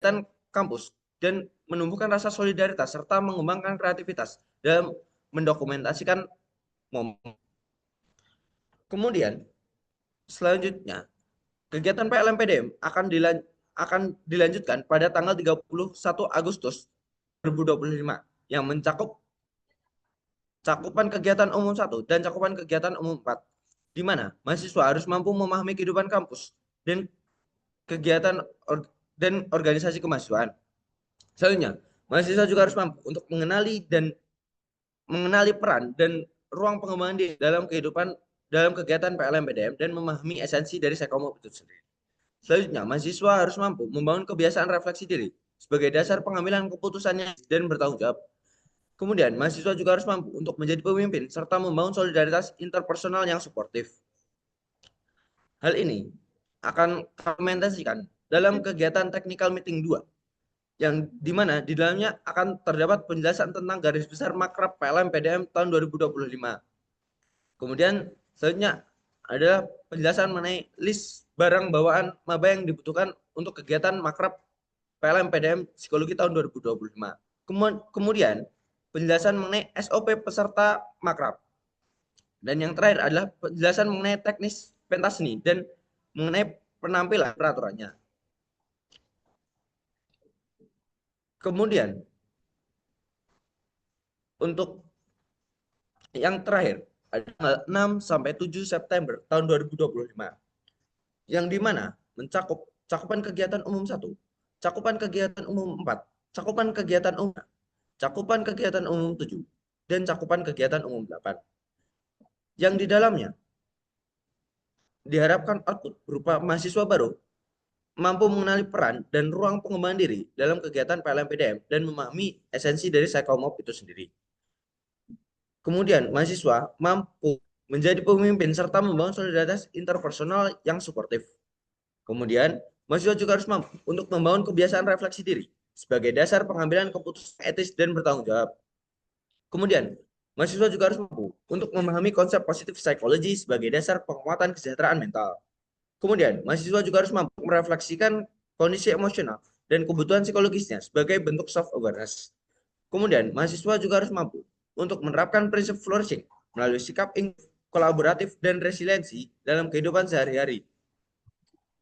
kegiatan kampus dan menumbuhkan rasa solidaritas serta mengembangkan kreativitas dalam mendokumentasikan momen. Kemudian selanjutnya kegiatan PLMPDM akan dilanjutkan pada tanggal 31 Agustus 2025 yang mencakup cakupan kegiatan umum 1 dan cakupan kegiatan umum 4, di mana mahasiswa harus mampu memahami kehidupan kampus dan kegiatan dan organisasi kemahasiswaan. Selanjutnya, mahasiswa juga harus mampu untuk mengenali peran dan ruang pengembangan diri dalam kegiatan PLMPDM dan memahami esensi dari Sekomop itu sendiri. Selanjutnya, mahasiswa harus mampu membangun kebiasaan refleksi diri sebagai dasar pengambilan keputusannya dan bertanggung jawab. Kemudian, mahasiswa juga harus mampu untuk menjadi pemimpin serta membangun solidaritas interpersonal yang suportif. Hal ini akan implementasikan dalam kegiatan technical meeting 2, yang dimana di dalamnya akan terdapat penjelasan tentang garis besar makrab PLMPDM tahun 2025. Kemudian selanjutnya adalah penjelasan mengenai list barang bawaan maba yang dibutuhkan untuk kegiatan makrab PLMPDM Psikologi tahun 2025. Kemudian penjelasan mengenai SOP peserta makrab. Dan yang terakhir adalah penjelasan mengenai teknis pentas seni dan mengenai penampilan peraturannya. Kemudian untuk yang terakhir ada 6 sampai 7 September tahun 2025, yang dimana mencakup cakupan kegiatan umum 1, cakupan kegiatan umum 4, cakupan kegiatan umum, cakupan kegiatan umum 7, dan cakupan kegiatan umum 8. Yang di dalamnya diharapkan output berupa mahasiswa baru mampu mengenali peran dan ruang pengembangan diri dalam kegiatan PLMPDM dan memahami esensi dari Psychomop itu sendiri. Kemudian, mahasiswa mampu menjadi pemimpin serta membangun solidaritas interpersonal yang suportif. Kemudian, mahasiswa juga harus mampu untuk membangun kebiasaan refleksi diri sebagai dasar pengambilan keputusan etis dan bertanggung jawab. Kemudian, mahasiswa juga harus mampu untuk memahami konsep positif psikologi sebagai dasar penguatan kesejahteraan mental. Kemudian, mahasiswa juga harus mampu merefleksikan kondisi emosional dan kebutuhan psikologisnya sebagai bentuk self awareness. Kemudian, mahasiswa juga harus mampu untuk menerapkan prinsip flourishing melalui sikap kolaboratif dan resiliensi dalam kehidupan sehari-hari.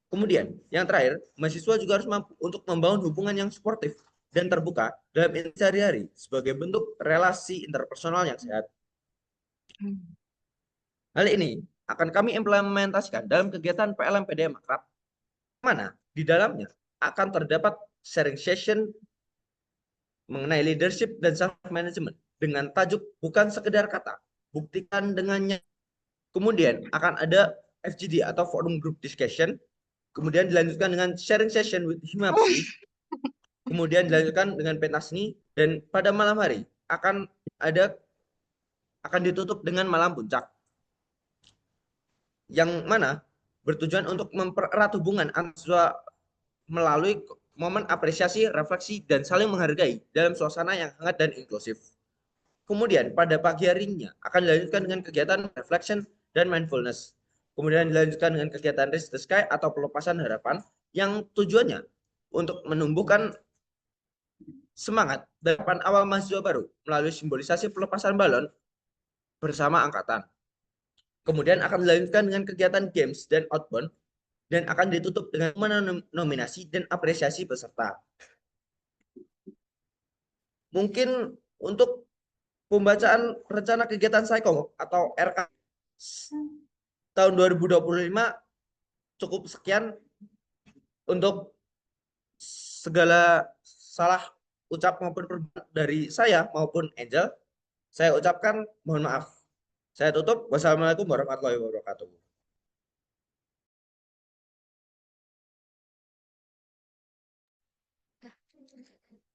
Kemudian, yang terakhir, mahasiswa juga harus mampu untuk membangun hubungan yang suportif dan terbuka dalam sehari-hari sebagai bentuk relasi interpersonal yang sehat. Hal ini akan kami implementasikan dalam kegiatan PLMPDM Makrab, mana di dalamnya akan terdapat sharing session mengenai leadership dan self management dengan tajuk bukan sekedar kata, buktikan dengannya. Kemudian akan ada FGD atau forum group discussion, kemudian dilanjutkan dengan sharing session with Himapsi, kemudian dilanjutkan dengan pentas seni, dan pada malam hari akan ditutup dengan malam puncak, yang mana bertujuan untuk mempererat hubungan antara melalui momen apresiasi, refleksi, dan saling menghargai dalam suasana yang hangat dan inklusif. Kemudian pada pagi harinya akan dilanjutkan dengan kegiatan reflection dan mindfulness. Kemudian dilanjutkan dengan kegiatan Raise the Sky atau pelepasan harapan yang tujuannya untuk menumbuhkan semangat depan awal mahasiswa baru melalui simbolisasi pelepasan balon bersama angkatan. Kemudian akan dilanjutkan dengan kegiatan games dan outbound dan akan ditutup dengan nominasi dan apresiasi peserta. Mungkin untuk pembacaan rencana kegiatan Psychomop atau RK tahun 2025 cukup sekian. Untuk segala salah ucap maupun perbuatan dari saya maupun Angel, saya ucapkan mohon maaf. Saya tutup. Wassalamualaikum warahmatullahi wabarakatuh.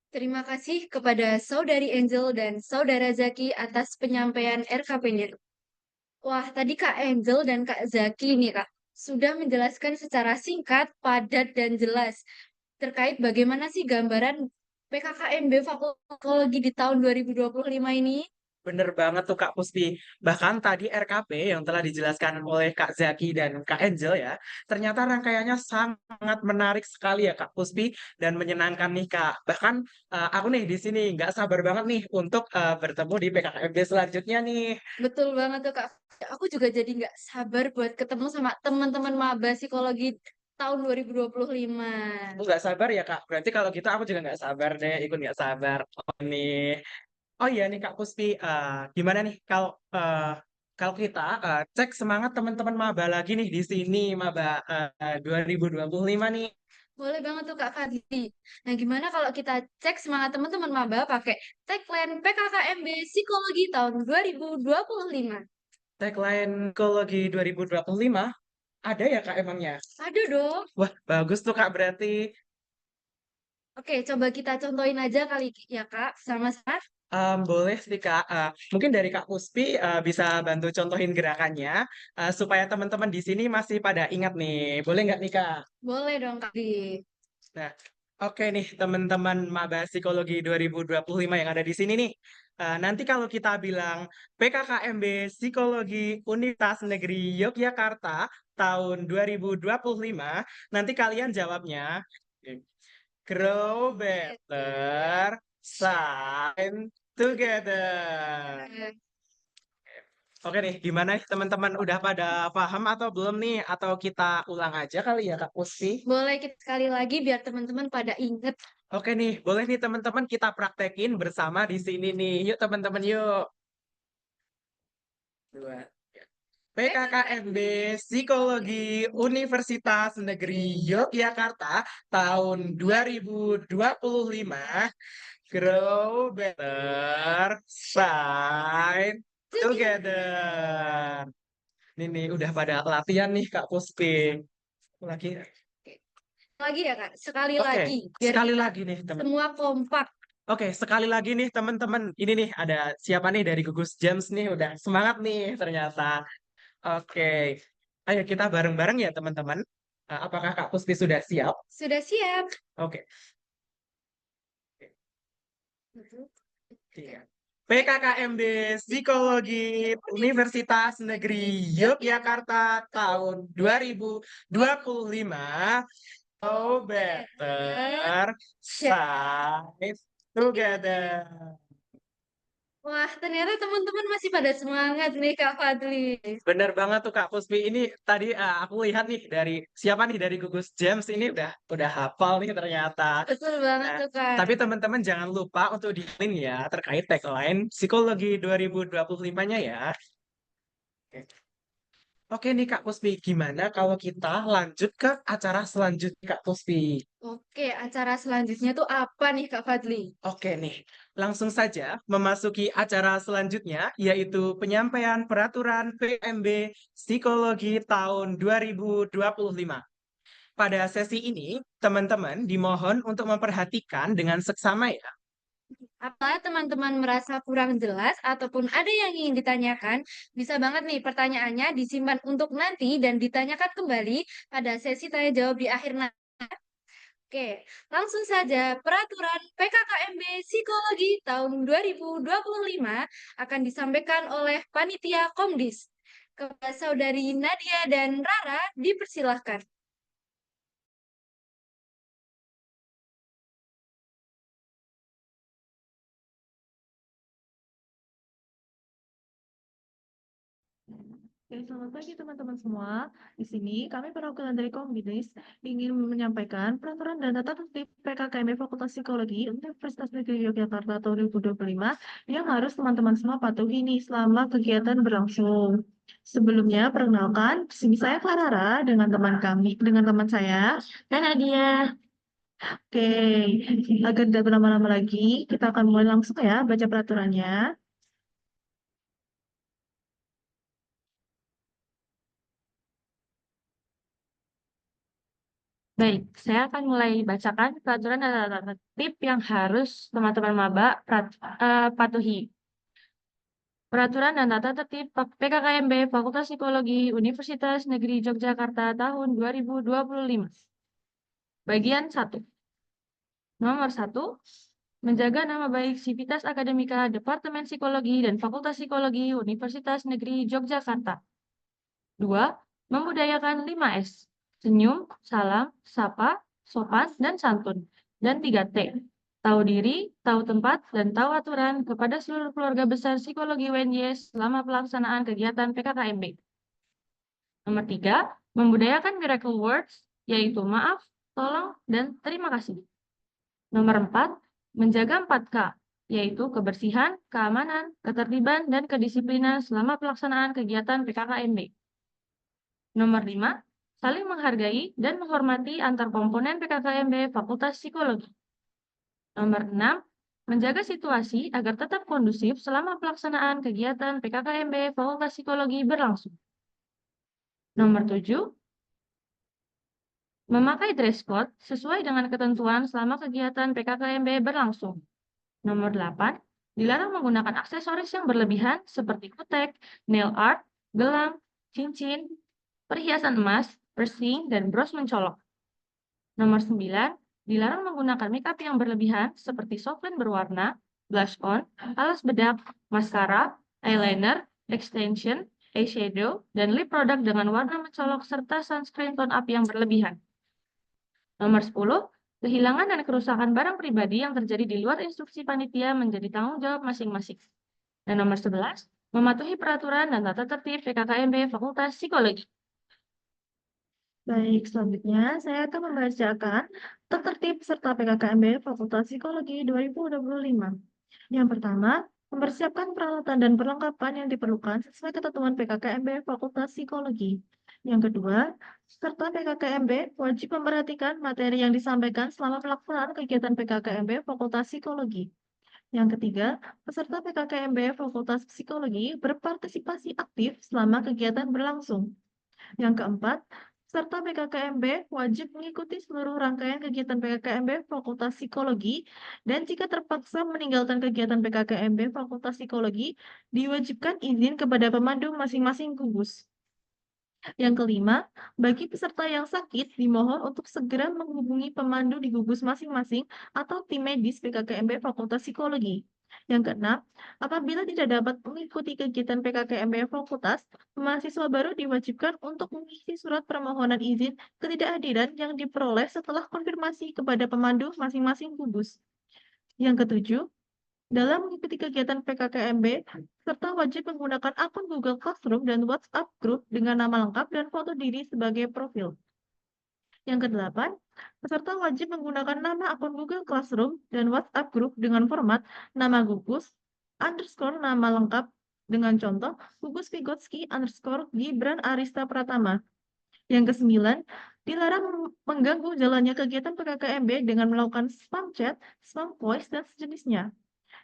Terima kasih kepada Saudari Angel dan Saudara Zaki atas penyampaian RKP-nya. Wah, tadi Kak Angel dan Kak Zaki nih Kak, sudah menjelaskan secara singkat, padat, dan jelas terkait bagaimana sih gambaran PKKMB Fakultas Psikologi di tahun 2025 ini. Bener banget tuh Kak Puspi. Bahkan tadi RKP yang telah dijelaskan oleh Kak Zaki dan Kak Angel ya, ternyata rangkaiannya sangat menarik sekali ya Kak Puspi dan menyenangkan nih Kak. Bahkan aku nih di sini nggak sabar banget nih untuk bertemu di PKKMB selanjutnya nih. Betul banget tuh Kak. Aku juga jadi nggak sabar buat ketemu sama teman-teman maba psikologi tahun 2025. Aku nggak sabar ya Kak. Berarti kalau gitu aku juga nggak sabar deh, ikut nggak sabar. Oh nih. Oh iya nih Kak Puspi, gimana nih kalau kita cek semangat teman-teman maba lagi nih di sini maba 2025 nih. Boleh banget tuh Kak Fadli. Nah, gimana kalau kita cek semangat teman-teman maba pakai tagline PKKMB Psikologi tahun 2025? Tagline Psikologi 2025 ada ya Kak emangnya? Ada dong. Wah, bagus tuh Kak berarti. Oke, coba kita contohin aja kali ya Kak, sama-sama. Boleh sih Kak. Mungkin dari Kak Puspi bisa bantu contohin gerakannya supaya teman-teman di sini masih pada ingat nih. Boleh nggak nih Kak? Boleh dong Kak Di. Nah, oke nih teman-teman Maba Psikologi 2025 yang ada di sini nih. Nanti kalau kita bilang PKKMB Psikologi Universitas Negeri Yogyakarta tahun 2025, nanti kalian jawabnya Grow Better, Shine Together. Oke nih, gimana nih teman-teman? Udah pada paham atau belum nih? Atau kita ulang aja kali ya Kak Pusti? Boleh kita sekali lagi biar teman-teman pada inget. Oke nih, boleh nih teman-teman kita praktekin bersama di sini nih. Yuk teman-teman yuk. Dua. PKKMB Psikologi Universitas Negeri Yogyakarta tahun 2025. Grow Better, Shine Together. Ini nih udah pada latihan nih Kak Pusti. Lagi. Lagi ya Kak, sekali Oke, lagi biar sekali kita lagi nih teman. semua kompak. Oke, sekali lagi nih teman-teman. Ini nih ada siapa nih dari Gugus James nih udah semangat nih ternyata. Oke. Ayo kita bareng-bareng ya teman-teman. Apakah Kak Pusti sudah siap? Sudah siap? Oke. Tiga. PKKMB Psikologi Universitas Negeri Yogyakarta tahun 2025. Oh, better side together. Wah, ternyata teman-teman masih pada semangat nih Kak Fadli. Bener banget tuh Kak Puspi. Ini tadi aku lihat nih dari siapa nih dari Gugus James ini udah hafal nih ternyata. Betul banget Nah, tuh Kak. tapi teman-teman jangan lupa untuk di-link ya terkait tagline Psikologi 2025-nya ya. Oke. Oke nih Kak Puspi, gimana kalau kita lanjut ke acara selanjutnya Kak Puspi? Oke, acara selanjutnya tuh apa nih Kak Fadli? Oke nih, langsung saja memasuki acara selanjutnya yaitu penyampaian peraturan PMB Psikologi tahun 2025. Pada sesi ini, teman-teman dimohon untuk memperhatikan dengan seksama ya. Apabila teman-teman merasa kurang jelas ataupun ada yang ingin ditanyakan, bisa banget nih pertanyaannya disimpan untuk nanti dan ditanyakan kembali pada sesi tanya jawab di akhir nanti. Oke, langsung saja peraturan PKKMB Psikologi tahun 2025 akan disampaikan oleh Panitia Komdis. Kepada Saudari Nadia dan Rara, dipersilahkan. Oke, selamat pagi teman-teman semua. Di sini kami perwakilan dari Kombidis ingin menyampaikan peraturan dan tata tertib PKKMB Fakultas Psikologi Universitas Negeri Yogyakarta tahun 2025 yang harus teman-teman semua patuhi nih selama kegiatan berlangsung. Sebelumnya, perkenalkan, di sini saya Clara dengan teman saya, dan Nadia. Oke, agar tidak berlama-lama lagi, kita akan mulai langsung ya baca peraturannya. Baik, saya akan mulai bacakan peraturan dan tata tertib yang harus teman-teman maba patuhi. Peraturan dan tata tertib PKKMB Fakultas Psikologi Universitas Negeri Yogyakarta tahun 2025. Bagian 1. Nomor 1. menjaga nama baik Sivitas Akademika Departemen Psikologi dan Fakultas Psikologi Universitas Negeri Yogyakarta. 2. Membudayakan 5S, senyum, salam, sapa, sopan, dan santun. Dan 3T, tahu diri, tahu tempat, dan tahu aturan kepada seluruh keluarga besar psikologi UNY selama pelaksanaan kegiatan PKKMB. Nomor 3, membudayakan miracle words, yaitu maaf, tolong, dan terima kasih. Nomor 4, menjaga 4K, yaitu kebersihan, keamanan, ketertiban, dan kedisiplinan selama pelaksanaan kegiatan PKKMB. Nomor 5, saling menghargai dan menghormati antar komponen PKKMB Fakultas Psikologi. Nomor 6, menjaga situasi agar tetap kondusif selama pelaksanaan kegiatan PKKMB Fakultas Psikologi berlangsung. Nomor 7, memakai dress code sesuai dengan ketentuan selama kegiatan PKKMB berlangsung. Nomor 8, dilarang menggunakan aksesoris yang berlebihan seperti kutek, nail art, gelang, cincin, perhiasan emas, piercing, dan bros mencolok. Nomor 9, dilarang menggunakan makeup yang berlebihan seperti softline berwarna, blush on, alas bedak, maskara, eyeliner, extension, eyeshadow, dan lip product dengan warna mencolok serta sunscreen tone up yang berlebihan. Nomor 10, kehilangan dan kerusakan barang pribadi yang terjadi di luar instruksi panitia menjadi tanggung jawab masing-masing. Dan nomor 11, mematuhi peraturan dan tata tertib PKKMB Fakultas Psikologi. Baik, selanjutnya saya akan membacakan tata tertib serta PKKMB Fakultas Psikologi 2025. Yang pertama, mempersiapkan peralatan dan perlengkapan yang diperlukan sesuai ketentuan PKKMB Fakultas Psikologi. Yang kedua, peserta PKKMB wajib memperhatikan materi yang disampaikan selama pelaksanaan kegiatan PKKMB Fakultas Psikologi. Yang ketiga, peserta PKKMB Fakultas Psikologi berpartisipasi aktif selama kegiatan berlangsung. Yang keempat, peserta PKKMB wajib mengikuti seluruh rangkaian kegiatan PKKMB Fakultas Psikologi dan jika terpaksa meninggalkan kegiatan PKKMB Fakultas Psikologi, diwajibkan izin kepada pemandu masing-masing gugus. Yang kelima, bagi peserta yang sakit, dimohon untuk segera menghubungi pemandu di gugus masing-masing atau tim medis PKKMB Fakultas Psikologi. Yang keenam, apabila tidak dapat mengikuti kegiatan PKKMB Fakultas, mahasiswa baru diwajibkan untuk mengisi surat permohonan izin ketidakhadiran yang diperoleh setelah konfirmasi kepada pemandu masing-masing gugus. Yang ketujuh, dalam mengikuti kegiatan PKKMB, peserta wajib menggunakan akun Google Classroom dan WhatsApp Group dengan nama lengkap dan foto diri sebagai profil. Yang kedelapan, peserta wajib menggunakan nama akun Google Classroom dan WhatsApp Group dengan format nama gugus, underscore nama lengkap dengan contoh gugus Vygotsky underscore Gibran Arista Pratama. Yang kesembilan, dilarang mengganggu jalannya kegiatan PKKMB dengan melakukan spam chat, spam voice, dan sejenisnya.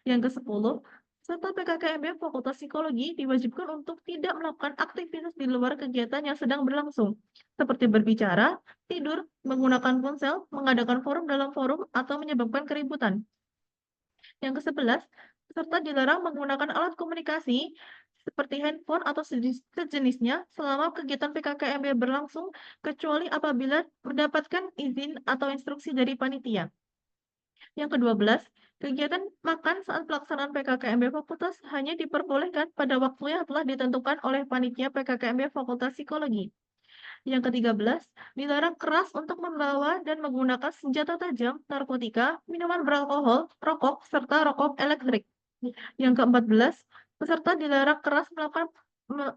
Yang ke-10, peserta PKKMB Fakultas Psikologi diwajibkan untuk tidak melakukan aktivitas di luar kegiatan yang sedang berlangsung, seperti berbicara, tidur, menggunakan ponsel, mengadakan forum dalam forum, atau menyebabkan keributan. Yang ke-11, peserta dilarang menggunakan alat komunikasi seperti handphone atau sejenisnya selama kegiatan PKKMB berlangsung, kecuali apabila mendapatkan izin atau instruksi dari panitia. Yang ke-12, kegiatan makan saat pelaksanaan PKKMB Fakultas hanya diperbolehkan pada waktu yang telah ditentukan oleh panitia PKKMB Fakultas Psikologi. Yang ke-13, dilarang keras untuk membawa dan menggunakan senjata tajam, narkotika, minuman beralkohol, rokok, serta rokok elektrik. Yang ke-14, peserta dilarang keras melakukan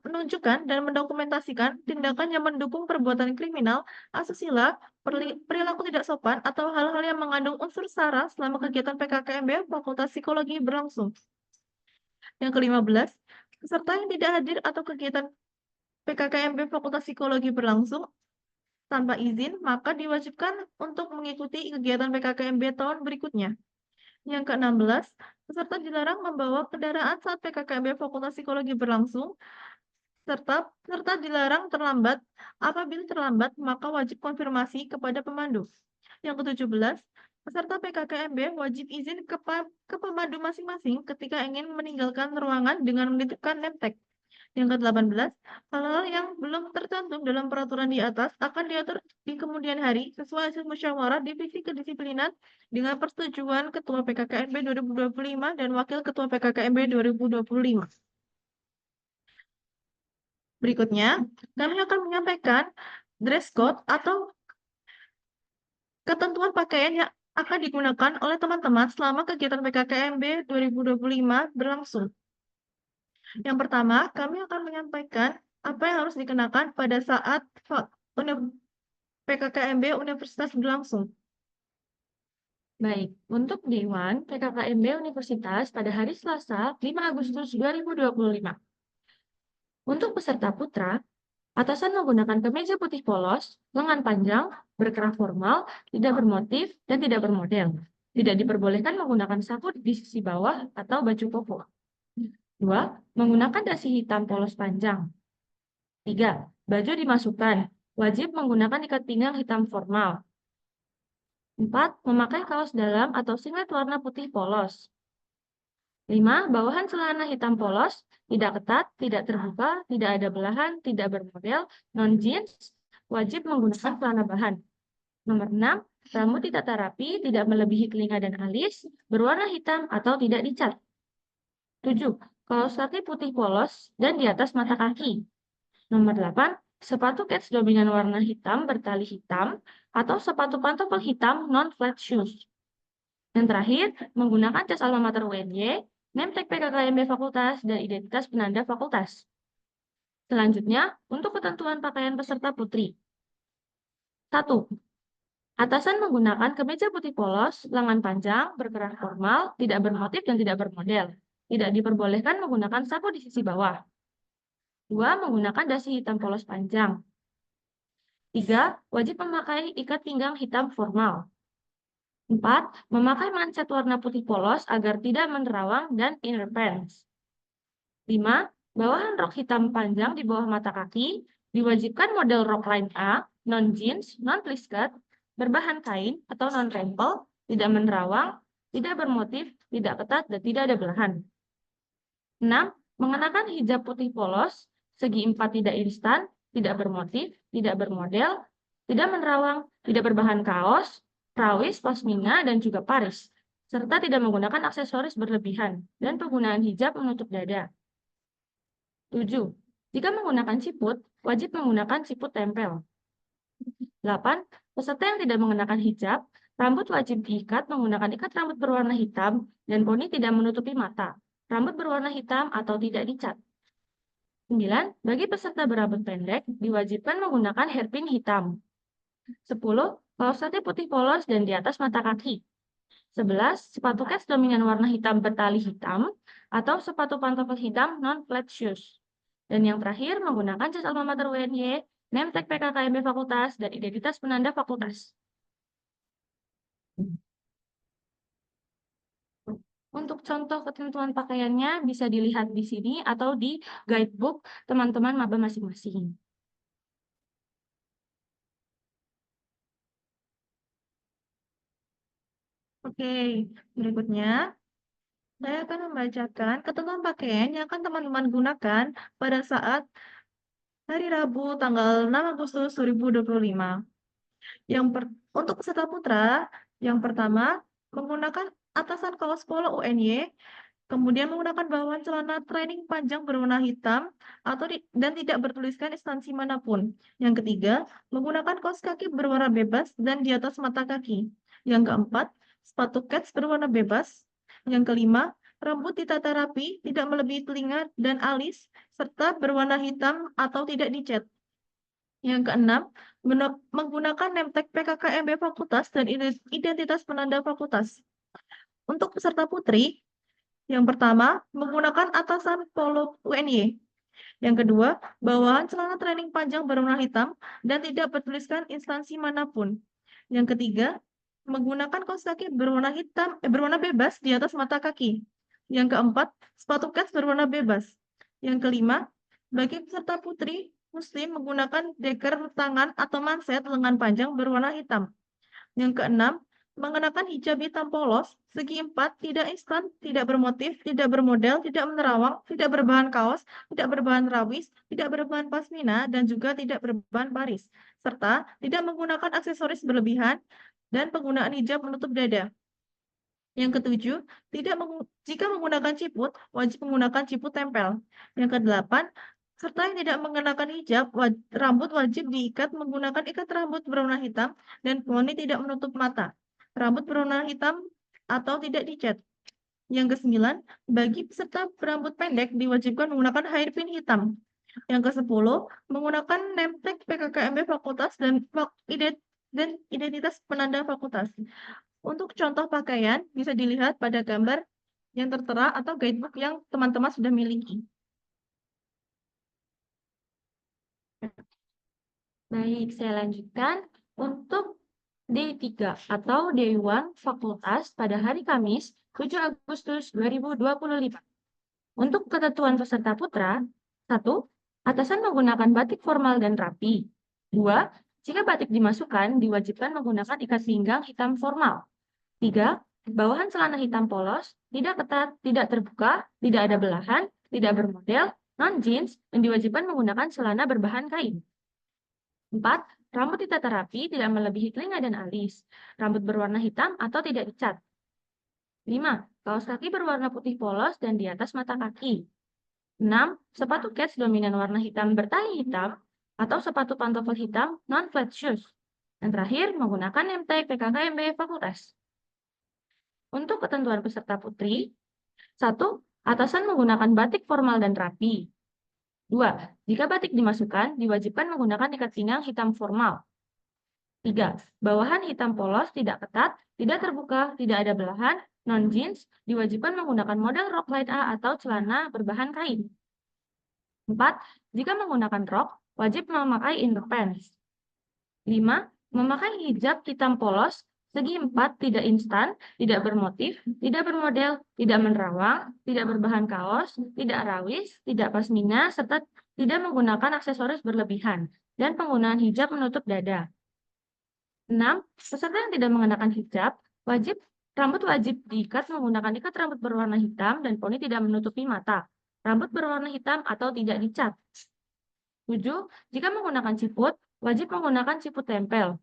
menunjukkan dan mendokumentasikan tindakan yang mendukung perbuatan kriminal, asusila, perilaku tidak sopan, atau hal-hal yang mengandung unsur SARA selama kegiatan PKKMB Fakultas Psikologi berlangsung. Yang ke-15, peserta yang tidak hadir atau kegiatan PKKMB Fakultas Psikologi berlangsung tanpa izin, maka diwajibkan untuk mengikuti kegiatan PKKMB tahun berikutnya. Yang ke-16, peserta dilarang membawa kendaraan saat PKKMB Fakultas Psikologi berlangsung, serta peserta dilarang terlambat. Apabila terlambat, maka wajib konfirmasi kepada pemandu. Yang ke-17, peserta PKKMB wajib izin ke pemandu masing-masing ketika ingin meninggalkan ruangan dengan menitipkan name tag. Yang ke-18, hal-hal yang belum tercantum dalam peraturan di atas akan diatur di kemudian hari sesuai hasil musyawarah divisi kedisiplinan dengan persetujuan Ketua PKKMB 2025 dan Wakil Ketua PKKMB 2025. Berikutnya, kami akan menyampaikan dress code atau ketentuan pakaian yang akan digunakan oleh teman-teman selama kegiatan PKKMB 2025 berlangsung. Yang pertama, kami akan menyampaikan apa yang harus dikenakan pada saat PKKMB Universitas berlangsung. Baik, untuk Dewan PKKMB Universitas pada hari Selasa 5 Agustus 2025. Untuk peserta putra, atasan menggunakan kemeja putih polos, lengan panjang, berkerah formal, tidak bermotif, dan tidak bermodel. Tidak diperbolehkan menggunakan saku di sisi bawah atau baju koko. 2. Menggunakan dasi hitam polos panjang. 3. Baju dimasukkan. Wajib menggunakan ikat pinggang hitam formal. 4. Memakai kaos dalam atau singlet warna putih polos. 5. Bawahan celana hitam polos, tidak ketat, tidak terbuka, tidak ada belahan, tidak bermodel, non-jeans, wajib menggunakan celana bahan. Nomor 6. Rambut ditata rapi, tidak melebihi telinga dan alis, berwarna hitam atau tidak dicat. 7. Kaos kaki putih polos dan di atas mata kaki. Nomor 8. Sepatu kets dominan warna hitam bertali hitam atau sepatu pantofel hitam non-flat shoes. Yang terakhir, menggunakan jas alma mater UNY, name tag PKKMB fakultas, dan identitas penanda fakultas. Selanjutnya, untuk ketentuan pakaian peserta putri. 1. Atasan menggunakan kemeja putih polos, lengan panjang, berkerah formal, tidak bermotif dan tidak bermodel. Tidak diperbolehkan menggunakan saku di sisi bawah. 2. Menggunakan dasi hitam polos panjang. 3. Wajib memakai ikat pinggang hitam formal. 4. Memakai manset warna putih polos agar tidak menerawang dan inner pants. 5. Bawahan rok hitam panjang di bawah mata kaki, diwajibkan model rok line A, non-jeans, non-plisket, berbahan kain atau non-rempel, tidak menerawang, tidak bermotif, tidak ketat, dan tidak ada belahan. 6. Mengenakan hijab putih polos, segi 4 tidak instan, tidak bermotif, tidak bermodel, tidak menerawang, tidak berbahan kaos, rawis, pasmina, dan juga paris, serta tidak menggunakan aksesoris berlebihan, dan penggunaan hijab menutup dada. 7. Jika menggunakan siput, wajib menggunakan siput tempel. 8. Peserta yang tidak mengenakan hijab, rambut wajib diikat menggunakan ikat rambut berwarna hitam, dan poni tidak menutupi mata. Rambut berwarna hitam atau tidak dicat. 9. Bagi peserta berambut pendek, diwajibkan menggunakan hairpin hitam. 10. Kaos kaki putih polos dan di atas mata kaki. 11. Sepatu kets dominan warna hitam bertali hitam atau sepatu pantofel hitam non-flat shoes. Dan yang terakhir, menggunakan jas alma mater UNY, name tag PKKMB fakultas, dan identitas penanda fakultas. Untuk contoh ketentuan pakaiannya bisa dilihat di sini atau di guidebook teman-teman maba masing-masing. Oke, berikutnya saya akan membacakan ketentuan pakaian yang akan teman-teman gunakan pada saat hari Rabu tanggal 6 Agustus 2025. Untuk peserta putra, yang pertama menggunakan atasan kaos polo UNY, kemudian menggunakan bawahan celana training panjang berwarna hitam dan tidak bertuliskan instansi manapun. Yang ketiga, menggunakan kaos kaki berwarna bebas dan di atas mata kaki. Yang keempat, sepatu kets berwarna bebas. Yang kelima, rambut ditata rapi, tidak melebihi telinga dan alis, serta berwarna hitam atau tidak dicat. Yang keenam, menggunakan name tag PKKMB fakultas dan identitas penanda fakultas. Untuk peserta putri, yang pertama, menggunakan atasan polo UNY. Yang kedua, bawahan celana training panjang berwarna hitam dan tidak bertuliskan instansi manapun. Yang ketiga, menggunakan kaos kaki berwarna bebas di atas mata kaki. Yang keempat, sepatu kets berwarna bebas. Yang kelima, bagi peserta putri muslim menggunakan deker tangan atau manset lengan panjang berwarna hitam. Yang keenam, mengenakan hijab hitam polos, segi 4, tidak instan, tidak bermotif, tidak bermodel, tidak menerawang, tidak berbahan kaos, tidak berbahan rawis, tidak berbahan pasmina, dan juga tidak berbahan baris, serta tidak menggunakan aksesoris berlebihan dan penggunaan hijab menutup dada. Yang ketujuh, jika menggunakan ciput, wajib menggunakan ciput tempel. Yang kedelapan, serta yang tidak mengenakan hijab, rambut wajib diikat menggunakan ikat rambut berwarna hitam dan poni tidak menutup mata. Rambut berwarna hitam atau tidak dicat. Yang kesembilan, bagi peserta berambut pendek diwajibkan menggunakan hairpin hitam. Yang kesepuluh, menggunakan name tag PKKMB fakultas dan identitas penanda fakultas. Untuk contoh pakaian bisa dilihat pada gambar yang tertera atau guidebook yang teman-teman sudah miliki. Baik, saya lanjutkan. Untuk D3 atau Day 1 Fakultas pada hari Kamis 7 Agustus 2025. Untuk ketentuan peserta putra, 1. Atasan menggunakan batik formal dan rapi. 2. Jika batik dimasukkan, diwajibkan menggunakan ikat pinggang hitam formal. 3. Bawahan celana hitam polos, tidak ketat, tidak terbuka, tidak ada belahan, tidak bermodel, non-jeans, dan diwajibkan menggunakan celana berbahan kain. 4. Rambut ditata rapi, tidak melebihi telinga dan alis. Rambut berwarna hitam atau tidak dicat. 5. Kaos kaki berwarna putih polos dan di atas mata kaki. 6. Sepatu kets dominan warna hitam bertali hitam atau sepatu pantofel hitam non-flat shoes. Dan terakhir, menggunakan name tag PKKMB Fakultas. Untuk ketentuan peserta putri, 1. Atasan menggunakan batik formal dan rapi. 2. Jika batik dimasukkan, diwajibkan menggunakan ikat pinggang hitam formal. 3. Bawahan hitam polos, tidak ketat, tidak terbuka, tidak ada belahan, non-jeans, diwajibkan menggunakan model rok light A atau celana berbahan kain. 4. Jika menggunakan rok, wajib memakai inner pants. 5. Memakai hijab hitam polos, segi 4, tidak instan, tidak bermotif, tidak bermodel, tidak menerawang, tidak berbahan kaos, tidak rawis, tidak pasmina, serta tidak menggunakan aksesoris berlebihan, dan penggunaan hijab menutup dada. 6. Peserta yang tidak mengenakan hijab, rambut wajib diikat menggunakan ikat rambut berwarna hitam dan poni tidak menutupi mata. Rambut berwarna hitam atau tidak dicat. 7. Jika menggunakan ciput, wajib menggunakan ciput tempel.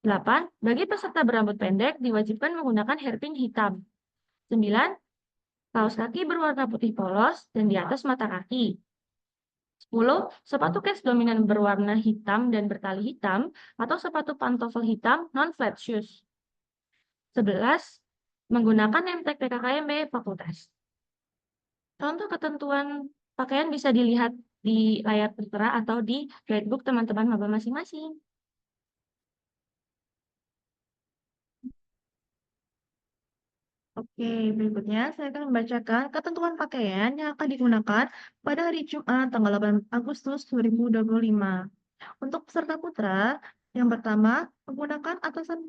8. Bagi peserta berambut pendek, diwajibkan menggunakan hairpin hitam. 9. Kaos kaki berwarna putih polos dan di atas mata kaki. 10. Sepatu kets dominan berwarna hitam dan bertali hitam atau sepatu pantofel hitam non-flat shoes. 11. Menggunakan name tag PKKMB Fakultas. Contoh ketentuan pakaian bisa dilihat di layar tertera atau di guidebook teman-teman maba masing-masing. Oke, berikutnya saya akan membacakan ketentuan pakaian yang akan digunakan pada hari Jumat tanggal 8 Agustus 2025. Untuk peserta putra, yang pertama menggunakan atasan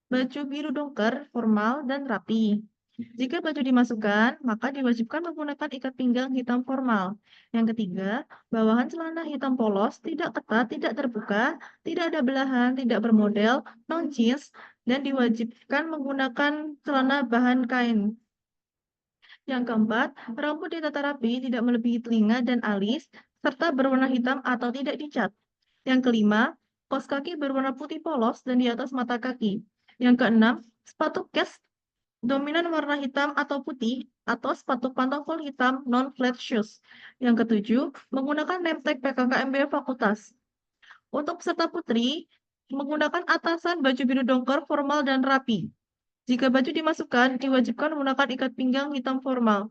baju biru dongker, formal, dan rapi. Jika baju dimasukkan, maka diwajibkan menggunakan ikat pinggang hitam formal. Yang ketiga, bawahan celana hitam polos, tidak ketat, tidak terbuka, tidak ada belahan, tidak bermodel, non-jeans, dan diwajibkan menggunakan celana bahan kain. Yang keempat, rambut ditata rapi, tidak melebihi telinga dan alis, serta berwarna hitam atau tidak dicat. Yang kelima, kaos kaki berwarna putih polos dan di atas mata kaki. Yang keenam, sepatu kets dominan warna hitam atau putih atau sepatu pantofel hitam non-flat shoes. Yang ketujuh, menggunakan name tag PKKMB Fakultas. Untuk peserta putri, menggunakan atasan baju biru dongker formal dan rapi. Jika baju dimasukkan, diwajibkan menggunakan ikat pinggang hitam formal.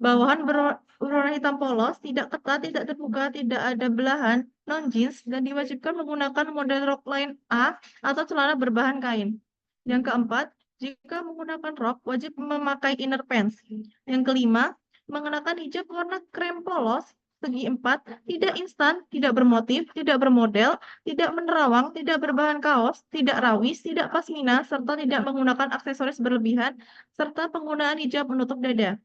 Bawahan berwarna hitam polos, tidak ketat, tidak terbuka, tidak ada belahan, non-jeans, dan diwajibkan menggunakan model rok line A atau celana berbahan kain. Yang keempat, jika menggunakan rok, wajib memakai inner pants. Yang kelima, mengenakan hijab warna krem polos, segi 4, tidak instan, tidak bermotif, tidak bermodel, tidak menerawang, tidak berbahan kaos, tidak rawis, tidak pasmina, serta tidak menggunakan aksesoris berlebihan, serta penggunaan hijab menutup dada.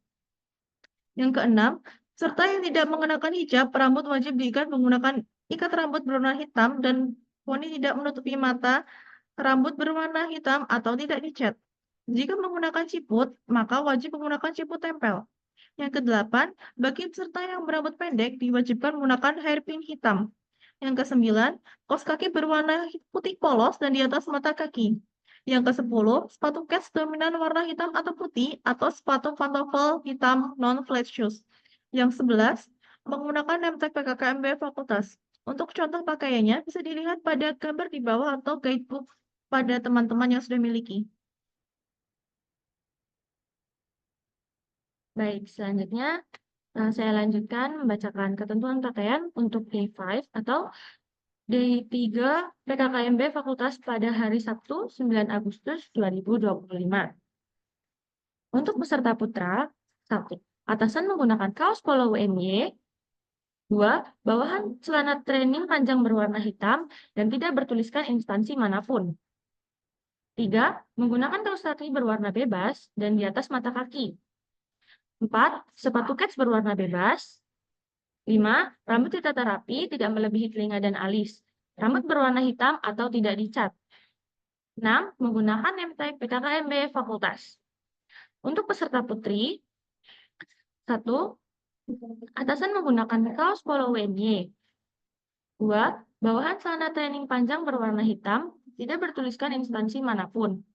Yang keenam, serta yang tidak mengenakan hijab, rambut wajib diikat menggunakan ikat rambut berwarna hitam dan poni tidak menutupi mata, rambut berwarna hitam atau tidak dicat. Jika menggunakan ciput, maka wajib menggunakan ciput tempel. Yang kedelapan, bagi peserta yang berambut pendek diwajibkan menggunakan hairpin hitam. Yang kesembilan, kaos kaki berwarna putih polos dan di atas mata kaki. Yang kesepuluh, sepatu kets dominan warna hitam atau putih atau sepatu pantofel hitam non-flat shoes. Yang 11, menggunakan name tag PKKMB fakultas. Untuk contoh pakaiannya bisa dilihat pada gambar di bawah atau guidebook pada teman-teman yang sudah miliki. Baik, selanjutnya saya lanjutkan membacakan ketentuan pakaian untuk Day 5 atau Day 3 PKKMB Fakultas pada hari Sabtu 9 Agustus 2025. Untuk peserta putra, 1. Atasan menggunakan kaos polo UNY. 2. Bawahan celana training panjang berwarna hitam dan tidak bertuliskan instansi manapun. 3. Menggunakan kaos kaki berwarna bebas dan di atas mata kaki. 4. Sepatu kets berwarna bebas. 5. Rambut ditata rapi, tidak melebihi telinga dan alis. Rambut berwarna hitam atau tidak dicat. 6. Menggunakan name tag PKKMB fakultas. Untuk peserta putri, 1. Atasan menggunakan kaos polo UNY. 2. Bawahan celana training panjang berwarna hitam, tidak bertuliskan instansi manapun.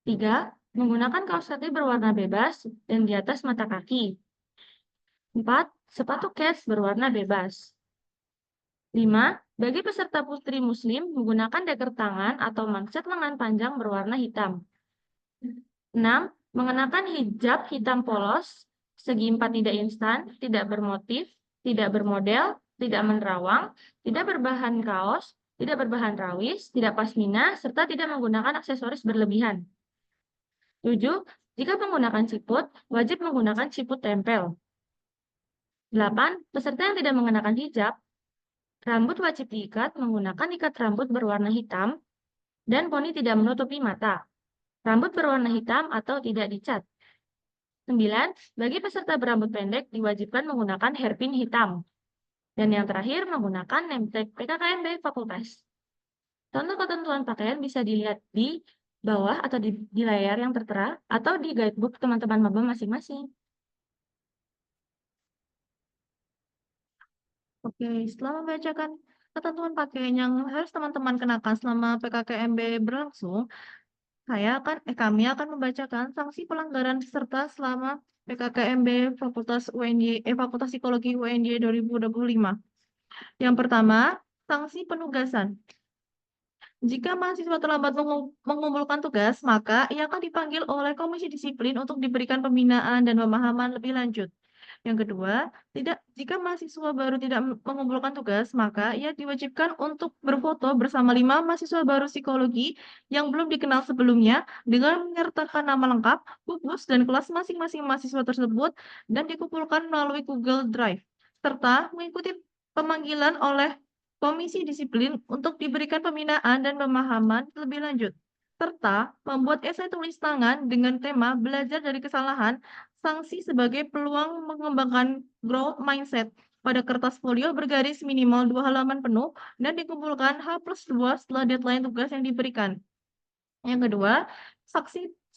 3. Menggunakan kaos kaki berwarna bebas dan di atas mata kaki. 4. Sepatu kets berwarna bebas. 5. Bagi peserta putri muslim menggunakan deker tangan atau manset lengan panjang berwarna hitam. 6. Mengenakan hijab hitam polos, segi 4 tidak instan, tidak bermotif, tidak bermodel, tidak menerawang, tidak berbahan kaos, tidak berbahan rawis, tidak pasmina, serta tidak menggunakan aksesoris berlebihan. 7. Jika menggunakan ciput, wajib menggunakan ciput tempel. 8. Peserta yang tidak mengenakan hijab, rambut wajib diikat menggunakan ikat rambut berwarna hitam dan poni tidak menutupi mata. Rambut berwarna hitam atau tidak dicat. 9. Bagi peserta berambut pendek diwajibkan menggunakan hairpin hitam. Dan yang terakhir menggunakan name tag PKKMB fakultas. Contoh ketentuan pakaian bisa dilihat di bawah atau di layar yang tertera atau di guidebook teman-teman maba masing-masing. Oke, setelah membacakan ketentuan pakaian yang harus teman-teman kenakan selama PKKMB berlangsung, kami akan membacakan sanksi pelanggaran peserta selama PKKMB Fakultas Fakultas Psikologi UNY 2025. Yang pertama, sanksi penugasan. Jika mahasiswa terlambat mengumpulkan tugas, maka ia akan dipanggil oleh Komisi Disiplin untuk diberikan pembinaan dan pemahaman lebih lanjut. Yang kedua, jika mahasiswa baru tidak mengumpulkan tugas, maka ia diwajibkan untuk berfoto bersama 5 mahasiswa baru psikologi yang belum dikenal sebelumnya dengan menyertakan nama lengkap, pupus, dan kelas masing-masing mahasiswa tersebut dan dikumpulkan melalui Google Drive, serta mengikuti pemanggilan oleh Komisi Disiplin untuk diberikan pembinaan dan pemahaman lebih lanjut, serta membuat esai tulis tangan dengan tema belajar dari kesalahan, sanksi sebagai peluang mengembangkan growth mindset pada kertas folio bergaris minimal 2 halaman penuh dan dikumpulkan H+2 setelah deadline tugas yang diberikan. Yang kedua,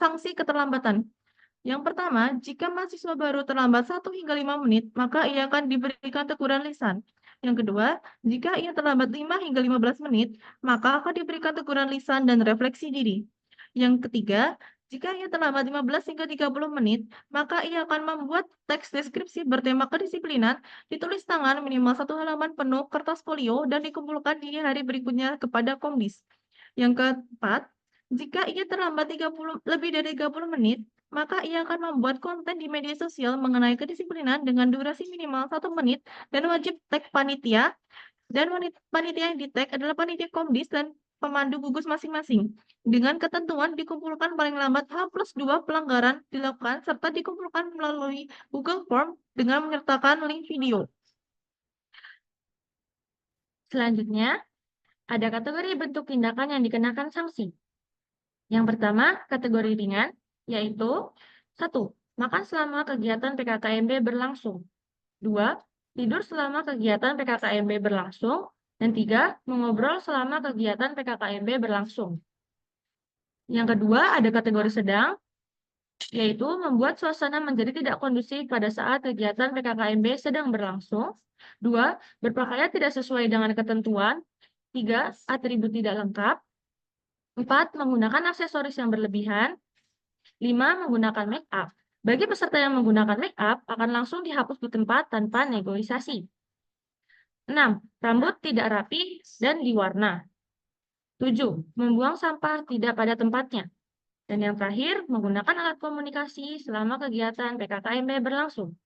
sanksi keterlambatan. Yang pertama, jika mahasiswa baru terlambat 1 hingga 5 menit, maka ia akan diberikan teguran lisan. Yang kedua, jika ia terlambat 5 hingga 15 menit, maka akan diberikan teguran lisan dan refleksi diri. Yang ketiga, jika ia terlambat 15 hingga 30 menit, maka ia akan membuat teks deskripsi bertema kedisiplinan, ditulis tangan minimal 1 halaman penuh kertas folio, dan dikumpulkan di hari berikutnya kepada Komdis. Yang keempat, jika ia terlambat lebih dari 30 menit, maka ia akan membuat konten di media sosial mengenai kedisiplinan dengan durasi minimal 1 menit dan wajib tag panitia, dan panitia yang di-tag adalah panitia Komdis dan pemandu gugus masing-masing. Dengan ketentuan dikumpulkan paling lambat H+2 pelanggaran dilakukan serta dikumpulkan melalui Google Form dengan menyertakan link video. Selanjutnya, ada kategori bentuk tindakan yang dikenakan sanksi. Yang pertama, kategori ringan, yaitu 1. Makan selama kegiatan PKKMB berlangsung. 2. Tidur selama kegiatan PKKMB berlangsung. Dan 3. Mengobrol selama kegiatan PKKMB berlangsung. Yang kedua, ada kategori sedang, yaitu membuat suasana menjadi tidak kondusif pada saat kegiatan PKKMB sedang berlangsung. 2. Berpakaian tidak sesuai dengan ketentuan. 3. Atribut tidak lengkap. 4. Menggunakan aksesoris yang berlebihan. 5. Menggunakan make up. Bagi peserta yang menggunakan make up, akan langsung dihapus di tempat tanpa negosiasi. 6. Rambut tidak rapi dan diwarna. 7. Membuang sampah tidak pada tempatnya. Dan yang terakhir, menggunakan alat komunikasi selama kegiatan PKKMB berlangsung.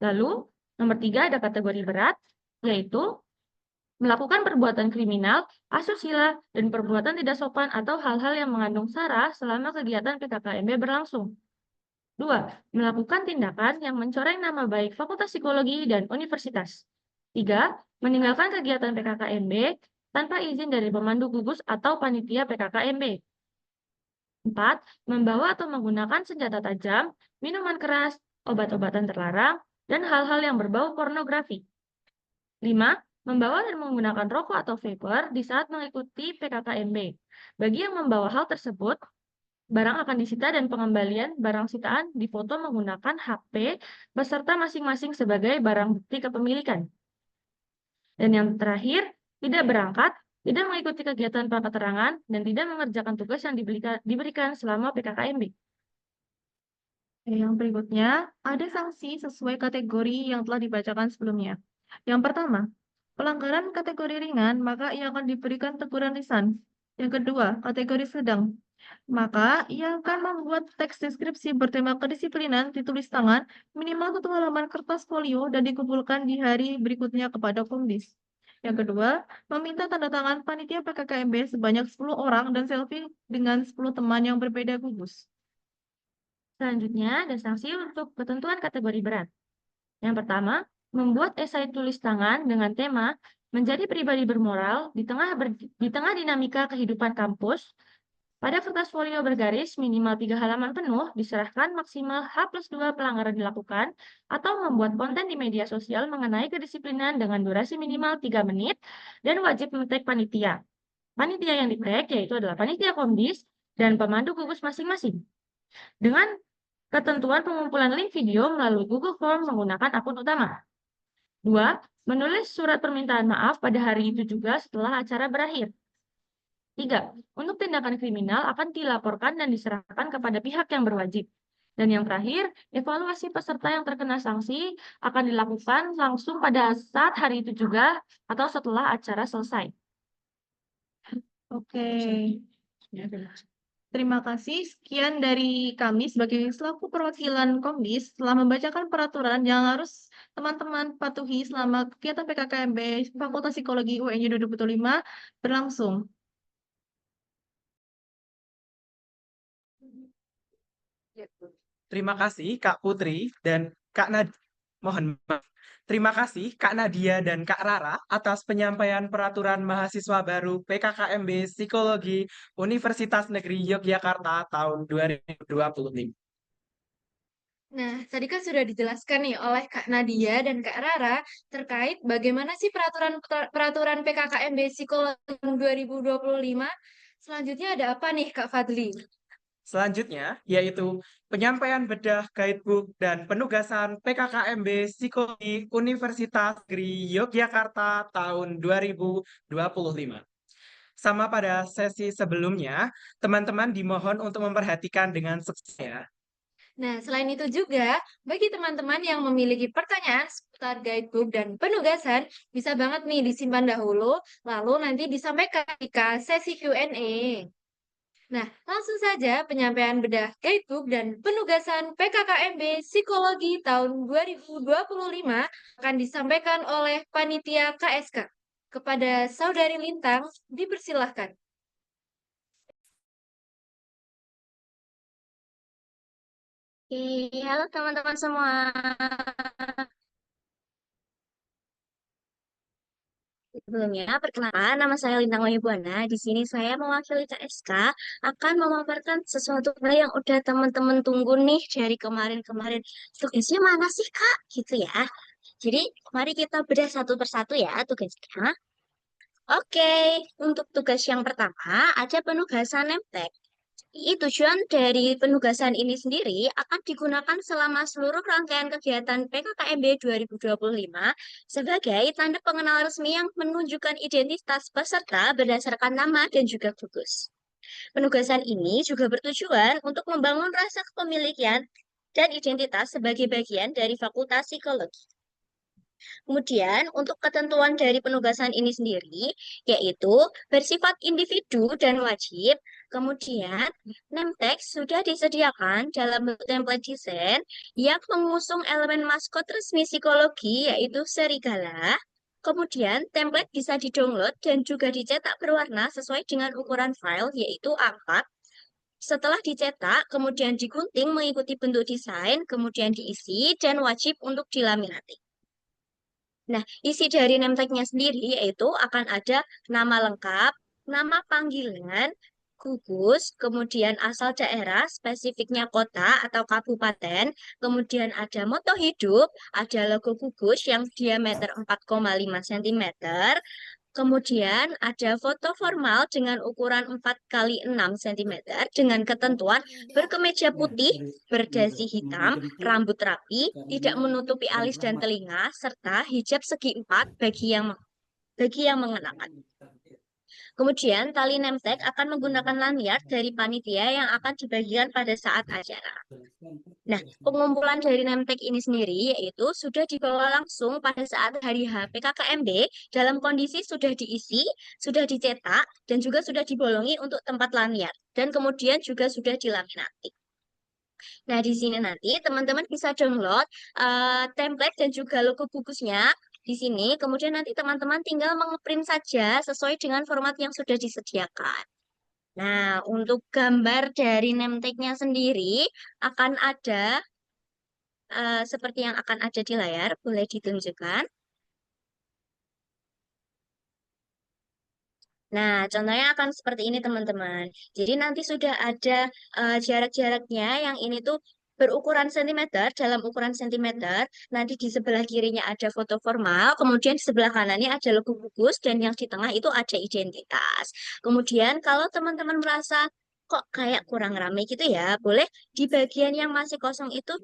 Lalu, nomor 3 ada kategori berat, yaitu melakukan perbuatan kriminal, asusila, dan perbuatan tidak sopan atau hal-hal yang mengandung sara selama kegiatan PKKMB berlangsung. 2. Melakukan tindakan yang mencoreng nama baik Fakultas Psikologi dan Universitas. 3. Meninggalkan kegiatan PKKMB tanpa izin dari pemandu gugus atau panitia PKKMB. 4. Membawa atau menggunakan senjata tajam, minuman keras, obat-obatan terlarang, dan hal-hal yang berbau pornografi. 5. Membawa dan menggunakan rokok atau vapor di saat mengikuti PKKMB. Bagi yang membawa hal tersebut, barang akan disita dan pengembalian barang sitaan difoto menggunakan HP beserta masing-masing sebagai barang bukti kepemilikan. Dan yang terakhir, tidak berangkat, tidak mengikuti kegiatan praketerangan, dan tidak mengerjakan tugas yang diberikan selama PKKMB. Yang berikutnya, ada sanksi sesuai kategori yang telah dibacakan sebelumnya. Yang pertama, pelanggaran kategori ringan, maka ia akan diberikan teguran lisan. Yang kedua, kategori sedang, maka ia akan membuat teks deskripsi bertema kedisiplinan ditulis tangan minimal 1 halaman kertas folio dan dikumpulkan di hari berikutnya kepada Komdis. Yang kedua, meminta tanda tangan panitia PKKMB sebanyak 10 orang dan selfie dengan 10 teman yang berbeda gugus. Selanjutnya, ada sanksi untuk ketentuan kategori berat. Yang pertama, membuat esai tulis tangan dengan tema menjadi pribadi bermoral di tengah dinamika kehidupan kampus. Pada kertas folio bergaris minimal 3 halaman penuh diserahkan maksimal H+2 pelanggaran dilakukan atau membuat konten di media sosial mengenai kedisiplinan dengan durasi minimal 3 menit dan wajib men-tag panitia. Panitia yang di-tag yaitu adalah panitia Komdis dan pemandu gugus masing-masing. Dengan ketentuan pengumpulan link video melalui Google Form menggunakan akun utama. 2. Menulis surat permintaan maaf pada hari itu juga setelah acara berakhir. 3. Untuk tindakan kriminal akan dilaporkan dan diserahkan kepada pihak yang berwajib. Dan yang terakhir, evaluasi peserta yang terkena sanksi akan dilakukan langsung pada saat hari itu juga atau setelah acara selesai. Oke. Terima kasih. Sekian dari kami sebagai selaku perwakilan Komdis telah membacakan peraturan yang harus teman-teman patuhi selama kegiatan PKKMB Fakultas Psikologi UNY 2025 berlangsung. Terima kasih Kak Putri dan Kak Nadia. Mohon maaf. Terima kasih Kak Nadia dan Kak Rara atas penyampaian peraturan mahasiswa baru PKKMB Psikologi Universitas Negeri Yogyakarta tahun 2025. Nah, tadi kan sudah dijelaskan nih oleh Kak Nadia dan Kak Rara terkait bagaimana sih peraturan PKKMB Psikologi 2025. Selanjutnya ada apa nih Kak Fadli? Selanjutnya, yaitu penyampaian bedah guidebook dan penugasan PKKMB Psikologi Universitas Negeri Yogyakarta tahun 2025. Sama pada sesi sebelumnya, teman-teman dimohon untuk memperhatikan dengan sukses ya. Nah, selain itu juga, bagi teman-teman yang memiliki pertanyaan seputar guidebook dan penugasan, bisa banget nih disimpan dahulu, lalu nanti disampaikan ketika sesi Q&A. Nah, langsung saja penyampaian bedah guidebook dan penugasan PKKMB Psikologi tahun 2025 akan disampaikan oleh Panitia KSK. Kepada Saudari Lintang, dipersilahkan. Halo teman-teman semua. Sebelumnya, perkenalkan nama saya Lintang Wahyubuana. Di sini saya mewakili KSK akan memaparkan sesuatu hal yang udah teman-teman tunggu nih dari kemarin-kemarin. Tugasnya mana sih, Kak? Gitu ya. Jadi, mari kita bedah satu persatu ya tugasnya. Oke, untuk tugas yang pertama ada penugasan name tag. Tujuan dari penugasan ini sendiri akan digunakan selama seluruh rangkaian kegiatan PKKMB 2025 sebagai tanda pengenal resmi yang menunjukkan identitas peserta berdasarkan nama dan juga gugus. Penugasan ini juga bertujuan untuk membangun rasa kepemilikan dan identitas sebagai bagian dari Fakultas Psikologi. Kemudian, untuk ketentuan dari penugasan ini sendiri, yaitu bersifat individu dan wajib. Kemudian, name tag sudah disediakan dalam bentuk template desain yang mengusung elemen maskot resmi psikologi, yaitu serigala. Kemudian, template bisa di-download dan juga dicetak berwarna sesuai dengan ukuran file, yaitu A4. Setelah dicetak, kemudian digunting mengikuti bentuk desain, kemudian diisi, dan wajib untuk dilaminati. Nah, isi dari name tag-nya sendiri yaitu akan ada nama lengkap, nama panggilan, gugus, kemudian asal daerah, spesifiknya kota atau kabupaten, kemudian ada moto hidup, ada logo gugus yang diameter 4,5 cm, kemudian ada foto formal dengan ukuran 4 kali 6 cm dengan ketentuan berkemeja putih, berdasi hitam, rambut rapi, tidak menutupi alis dan telinga, serta hijab segi 4 bagi yang mengenakan. Kemudian tali name tag akan menggunakan lanyard dari panitia yang akan dibagikan pada saat acara. Nah, pengumpulan dari name tag ini sendiri yaitu sudah dibawa langsung pada saat hari H PKKMB dalam kondisi sudah diisi, sudah dicetak, dan juga sudah dibolongi untuk tempat lanyard. Dan kemudian juga sudah dilaminati. Nah, di sini nanti teman-teman bisa download template dan juga logo bungkusnya di sini. Kemudian nanti teman-teman tinggal mengeprint saja sesuai dengan format yang sudah disediakan. Nah, untuk gambar dari name tag-nya sendiri akan ada seperti yang akan ada di layar, boleh ditunjukkan. Nah, contohnya akan seperti ini teman-teman. Jadi nanti sudah ada jarak-jaraknya yang ini tuh berukuran sentimeter, dalam ukuran sentimeter. Nanti di sebelah kirinya ada foto formal, kemudian di sebelah kanannya ada logo gugus, dan yang di tengah itu ada identitas. Kemudian kalau teman-teman merasa kok kayak kurang ramai gitu ya, boleh di bagian yang masih kosong itu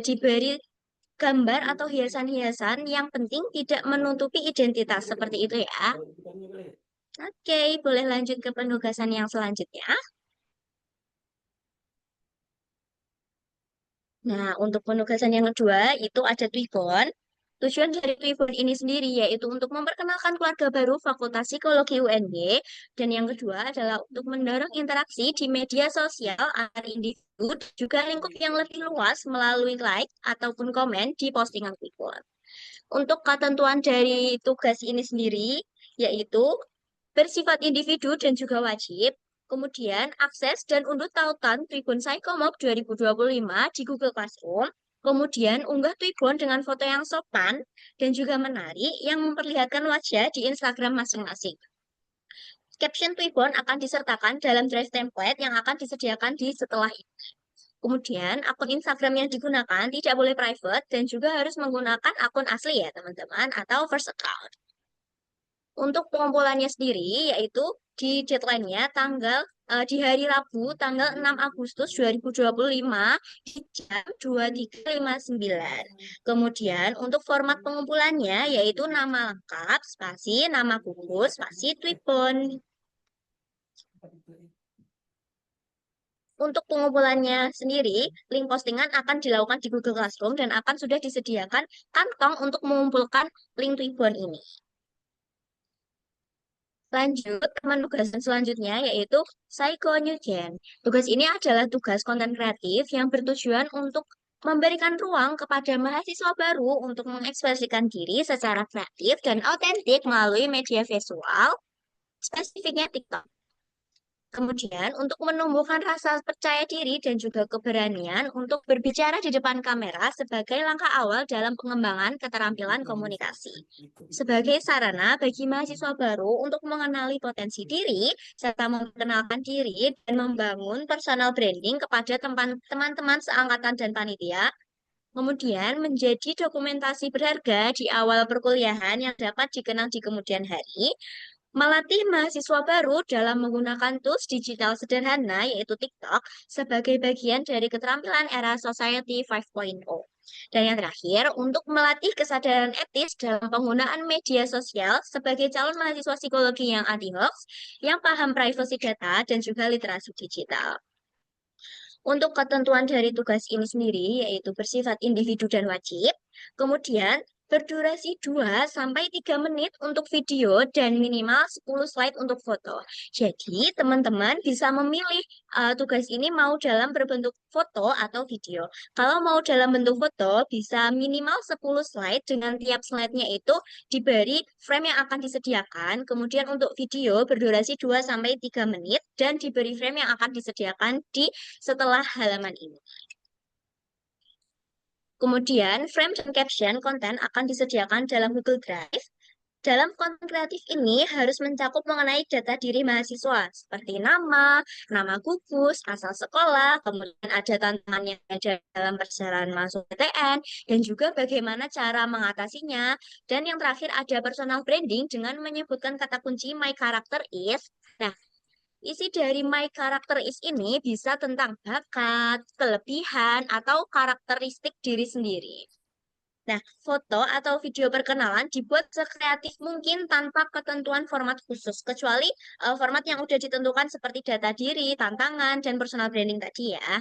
diberi gambar atau hiasan-hiasan yang penting tidak menutupi identitas seperti itu ya. Oke, boleh lanjut ke penugasan yang selanjutnya. Nah, untuk penugasan yang kedua itu ada Twibbon. Tujuan dari Twibbon ini sendiri yaitu untuk memperkenalkan keluarga baru Fakultas Psikologi UNB. Dan yang kedua adalah untuk mendorong interaksi di media sosial antar individu dan juga lingkup yang lebih luas melalui like ataupun komen di postingan Twibbon. Untuk ketentuan dari tugas ini sendiri yaitu bersifat individu dan juga wajib. Kemudian, akses dan unduh tautan Tribun Psychomob 2025 di Google Classroom. Kemudian, unggah Tribun dengan foto yang sopan dan juga menarik yang memperlihatkan wajah di Instagram masing-masing. Caption Tribun akan disertakan dalam drive template yang akan disediakan di setelah ini. Kemudian, akun Instagram yang digunakan tidak boleh private dan juga harus menggunakan akun asli ya, teman-teman, atau first account. Untuk pengumpulannya sendiri, yaitu di deadline-nya di hari Rabu tanggal 6 Agustus 2025 di jam 23.59. Kemudian untuk format pengumpulannya yaitu nama lengkap, spasi, nama gugus, spasi, Twibbon. Untuk pengumpulannya sendiri, link postingan akan dilakukan di Google Classroom dan akan sudah disediakan kantong untuk mengumpulkan link Twibbon ini. Lanjut ke penugasan selanjutnya yaitu Psycho New Gen. Tugas ini adalah tugas konten kreatif yang bertujuan untuk memberikan ruang kepada mahasiswa baru untuk mengekspresikan diri secara kreatif dan autentik melalui media visual, spesifiknya TikTok. Kemudian, untuk menumbuhkan rasa percaya diri dan juga keberanian untuk berbicara di depan kamera sebagai langkah awal dalam pengembangan keterampilan komunikasi. Sebagai sarana bagi mahasiswa baru untuk mengenali potensi diri, serta memperkenalkan diri dan membangun personal branding kepada teman-teman seangkatan dan panitia. Kemudian menjadi dokumentasi berharga di awal perkuliahan yang dapat dikenang di kemudian hari. Melatih mahasiswa baru dalam menggunakan tools digital sederhana yaitu TikTok sebagai bagian dari keterampilan era Society 5.0. Dan yang terakhir, untuk melatih kesadaran etis dalam penggunaan media sosial sebagai calon mahasiswa psikologi yang anti-hoax, yang paham privacy data, dan juga literasi digital. Untuk ketentuan dari tugas ini sendiri, yaitu bersifat individu dan wajib, kemudian berdurasi 2 sampai 3 menit untuk video dan minimal 10 slide untuk foto. Jadi, teman-teman bisa memilih tugas ini mau dalam berbentuk foto atau video. Kalau mau dalam bentuk foto, bisa minimal 10 slide dengan tiap slide-nya itu diberi frame yang akan disediakan. Kemudian untuk video berdurasi 2 sampai 3 menit dan diberi frame yang akan disediakan di setelah halaman ini. Kemudian, frame dan caption konten akan disediakan dalam Google Drive. Dalam konten kreatif ini harus mencakup mengenai data diri mahasiswa, seperti nama gugus, asal sekolah, kemudian ada tantangan yang ada dalam perjalanan masuk PTN, dan juga bagaimana cara mengatasinya. Dan yang terakhir ada personal branding dengan menyebutkan kata kunci my character is. Nah, isi dari My Character Is ini bisa tentang bakat, kelebihan, atau karakteristik diri sendiri. Nah, foto atau video perkenalan dibuat sekreatif mungkin tanpa ketentuan format khusus, kecuali format yang udah ditentukan seperti data diri, tantangan, dan personal branding tadi ya.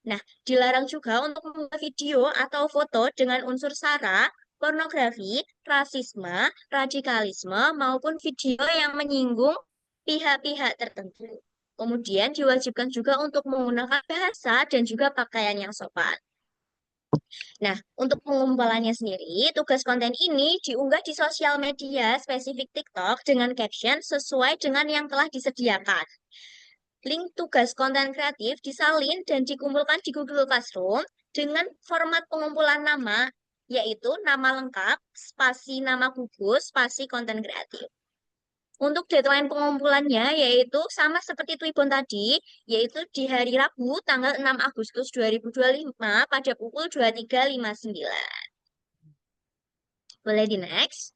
Nah, dilarang juga untuk membuat video atau foto dengan unsur sara, pornografi, rasisme, radikalisme, maupun video yang menyinggung pihak-pihak tertentu. Kemudian diwajibkan juga untuk menggunakan bahasa dan juga pakaian yang sopan. Nah, untuk pengumpulannya sendiri, tugas konten ini diunggah di sosial media spesifik TikTok dengan caption sesuai dengan yang telah disediakan. Link tugas konten kreatif disalin dan dikumpulkan di Google Classroom dengan format pengumpulan nama, yaitu nama lengkap, spasi nama gugus, spasi konten kreatif. Untuk deadline pengumpulannya yaitu sama seperti Twibbon tadi, yaitu di hari Rabu tanggal 6 Agustus 2025 pada pukul 23.59. Boleh di next?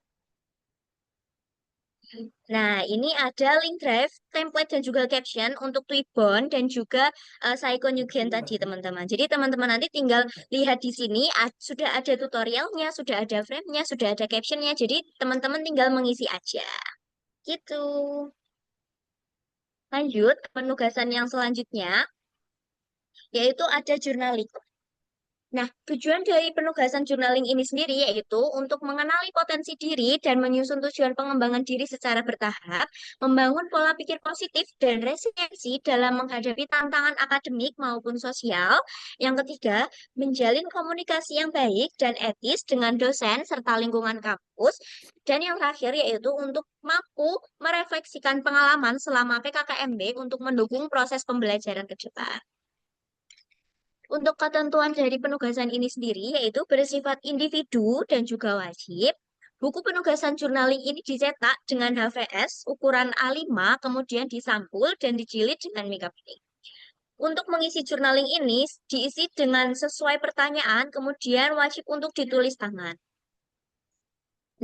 Nah, ini ada link drive, template, dan juga caption untuk Twibbon dan juga Saiko Nugen tadi, teman-teman. Jadi, teman-teman nanti tinggal lihat di sini, sudah ada tutorialnya, sudah ada frame-nya, sudah ada captionnya. Jadi, teman-teman tinggal mengisi aja. Gitu. Lanjut ke penugasan yang selanjutnya, yaitu ada journaling. Nah, tujuan dari penugasan journaling ini sendiri yaitu untuk mengenali potensi diri dan menyusun tujuan pengembangan diri secara bertahap, membangun pola pikir positif dan resiliensi dalam menghadapi tantangan akademik maupun sosial. Yang ketiga, menjalin komunikasi yang baik dan etis dengan dosen serta lingkungan kampus. Dan yang terakhir yaitu untuk mampu merefleksikan pengalaman selama PKKMB untuk mendukung proses pembelajaran ke depan. Untuk ketentuan dari penugasan ini sendiri yaitu bersifat individu dan juga wajib. Buku penugasan journaling ini dicetak dengan HVS ukuran A5, kemudian disampul dan dijilid dengan megaplik. Untuk mengisi journaling ini diisi dengan sesuai pertanyaan, kemudian wajib untuk ditulis tangan.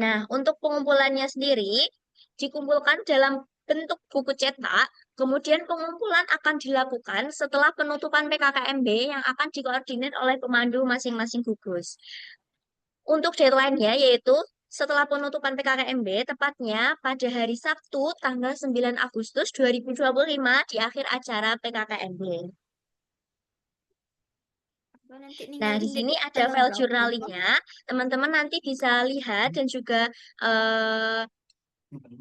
Nah, untuk pengumpulannya sendiri dikumpulkan dalam bentuk buku cetak, kemudian pengumpulan akan dilakukan setelah penutupan PKKMB yang akan dikoordinir oleh pemandu masing-masing gugus. Untuk deadline-nya yaitu setelah penutupan PKKMB, tepatnya pada hari Sabtu tanggal 9 Agustus 2025 di akhir acara PKKMB. Nah, di sini ada file journalingnya. Teman-teman nanti bisa lihat dan juga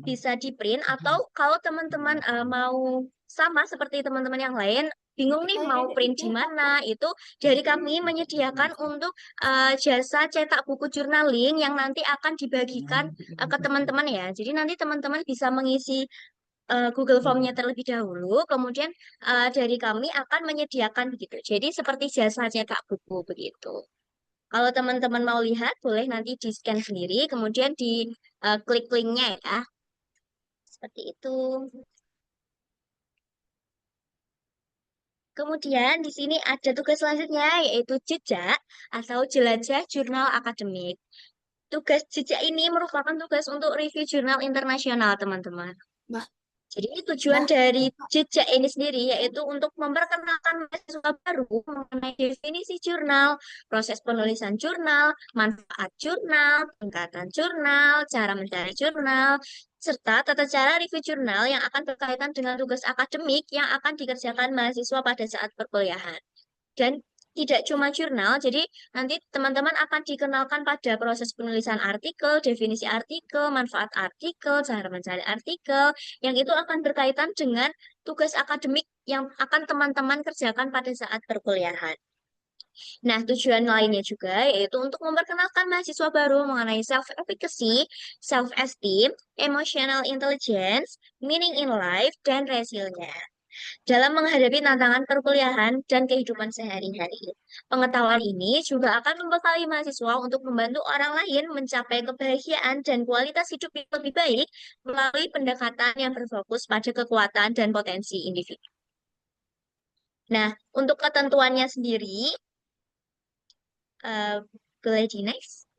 bisa di-print atau kalau teman-teman mau sama seperti teman-teman yang lain, bingung nih mau print di mana, itu dari kami menyediakan untuk jasa cetak buku journaling yang nanti akan dibagikan ke teman-teman ya. Jadi nanti teman-teman bisa mengisi Google Form-nya terlebih dahulu, kemudian dari kami akan menyediakan begitu. Jadi seperti jasa cetak buku begitu. Kalau teman-teman mau lihat, boleh nanti di-scan sendiri, kemudian di klik linknya ya. Seperti itu. Kemudian di sini ada tugas selanjutnya yaitu jejak atau jelajah jurnal akademik. Tugas jejak ini merupakan tugas untuk review jurnal internasional, teman-teman. Jadi tujuan dari jejak ini sendiri yaitu untuk memperkenalkan mahasiswa baru mengenai definisi jurnal, proses penulisan jurnal, manfaat jurnal, tingkatan jurnal, cara mencari jurnal, serta tata cara review jurnal yang akan berkaitan dengan tugas akademik yang akan dikerjakan mahasiswa pada saat perkuliahan. Dan tidak cuma jurnal, jadi nanti teman-teman akan dikenalkan pada proses penulisan artikel, definisi artikel, manfaat artikel, cara mencari artikel, yang itu akan berkaitan dengan tugas akademik yang akan teman-teman kerjakan pada saat perkuliahan. Nah, tujuan lainnya juga yaitu untuk memperkenalkan mahasiswa baru mengenai self-efficacy, self-esteem, emotional intelligence, meaning in life, dan resilience dalam menghadapi tantangan perkuliahan dan kehidupan sehari-hari. Pengetahuan ini juga akan membekali mahasiswa untuk membantu orang lain mencapai kebahagiaan dan kualitas hidup yang lebih baik melalui pendekatan yang berfokus pada kekuatan dan potensi individu. Nah, untuk ketentuannya sendiri, boleh di next?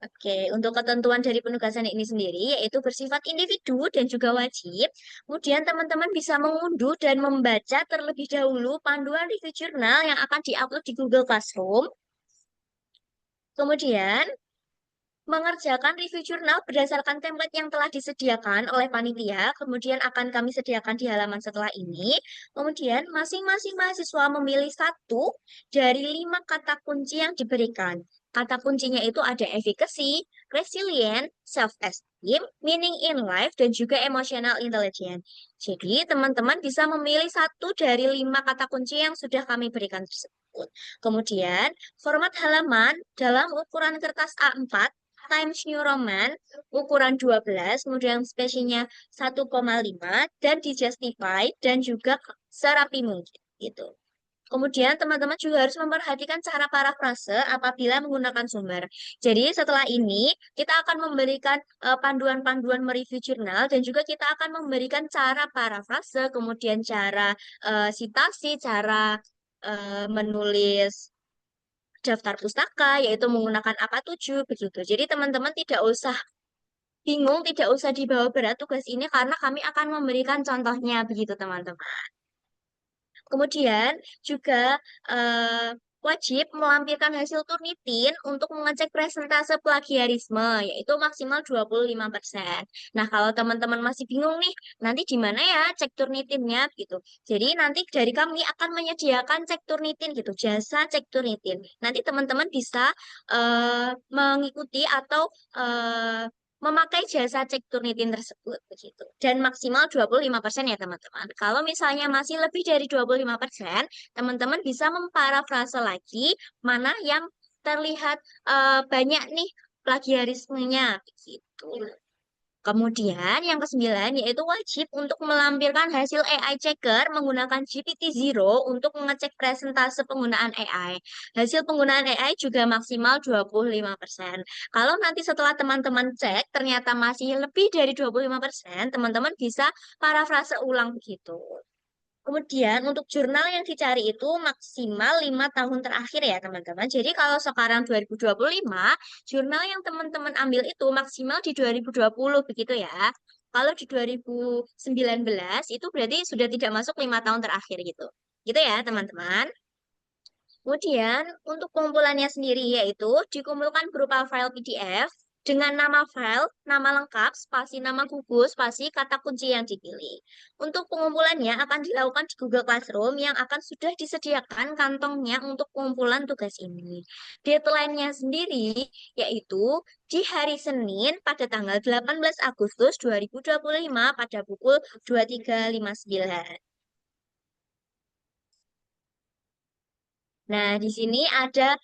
Oke, untuk ketentuan dari penugasan ini sendiri yaitu bersifat individu dan juga wajib. Kemudian teman-teman bisa mengunduh dan membaca terlebih dahulu panduan review jurnal yang akan diupload di Google Classroom. Kemudian mengerjakan review jurnal berdasarkan template yang telah disediakan oleh panitia, kemudian akan kami sediakan di halaman setelah ini. Kemudian masing-masing mahasiswa memilih satu dari 5 kata kunci yang diberikan. Kata kuncinya itu ada efficacy, resilient, self-esteem, meaning in life, dan juga emotional intelligence. Jadi teman-teman bisa memilih satu dari 5 kata kunci yang sudah kami berikan tersebut. Kemudian format halaman dalam ukuran kertas A4 Times New Roman ukuran 12, kemudian spesiesnya 1,5 dan dijustify dan juga serapi mungkin gitu. Kemudian teman-teman juga harus memperhatikan cara parafrase apabila menggunakan sumber. Jadi setelah ini kita akan memberikan panduan-panduan mereview jurnal dan juga kita akan memberikan cara parafrase, kemudian cara sitasi, cara menulis daftar pustaka, yaitu menggunakan AK7 begitu. Jadi teman-teman tidak usah bingung, tidak usah dibawa berat tugas ini karena kami akan memberikan contohnya begitu teman-teman. Kemudian juga wajib melampirkan hasil Turnitin untuk mengecek presentase plagiarisme, yaitu maksimal 25%. Nah, kalau teman-teman masih bingung nih, nanti di mana ya cek Turnitinnya gitu. Jadi nanti dari kami akan menyediakan cek Turnitin gitu, jasa cek Turnitin. Nanti teman-teman bisa mengikuti atau memakai jasa cek Turnitin tersebut begitu. Dan maksimal 25% ya teman-teman. Kalau misalnya masih lebih dari 25%, teman-teman bisa memparafrase lagi mana yang terlihat banyak nih plagiarismenya begitu. Kemudian yang ke-9 yaitu wajib untuk melampirkan hasil AI checker menggunakan GPT-0 untuk mengecek presentase penggunaan AI. Hasil penggunaan AI juga maksimal 25%. Kalau nanti setelah teman-teman cek ternyata masih lebih dari 25%, teman-teman bisa parafrase ulang begitu. Kemudian untuk jurnal yang dicari itu maksimal 5 tahun terakhir ya teman-teman. Jadi kalau sekarang 2025, jurnal yang teman-teman ambil itu maksimal di 2020 begitu ya. Kalau di 2019 itu berarti sudah tidak masuk 5 tahun terakhir gitu. Gitu ya teman-teman. Kemudian untuk pengumpulannya sendiri yaitu dikumpulkan berupa file PDF dengan nama file, nama lengkap, spasi nama gugus, spasi kata kunci yang dipilih. Untuk pengumpulannya akan dilakukan di Google Classroom yang akan sudah disediakan kantongnya untuk pengumpulan tugas ini. Deadline-nya sendiri yaitu di hari Senin pada tanggal 18 Agustus 2025 pada pukul 23.59. Nah, di sini ada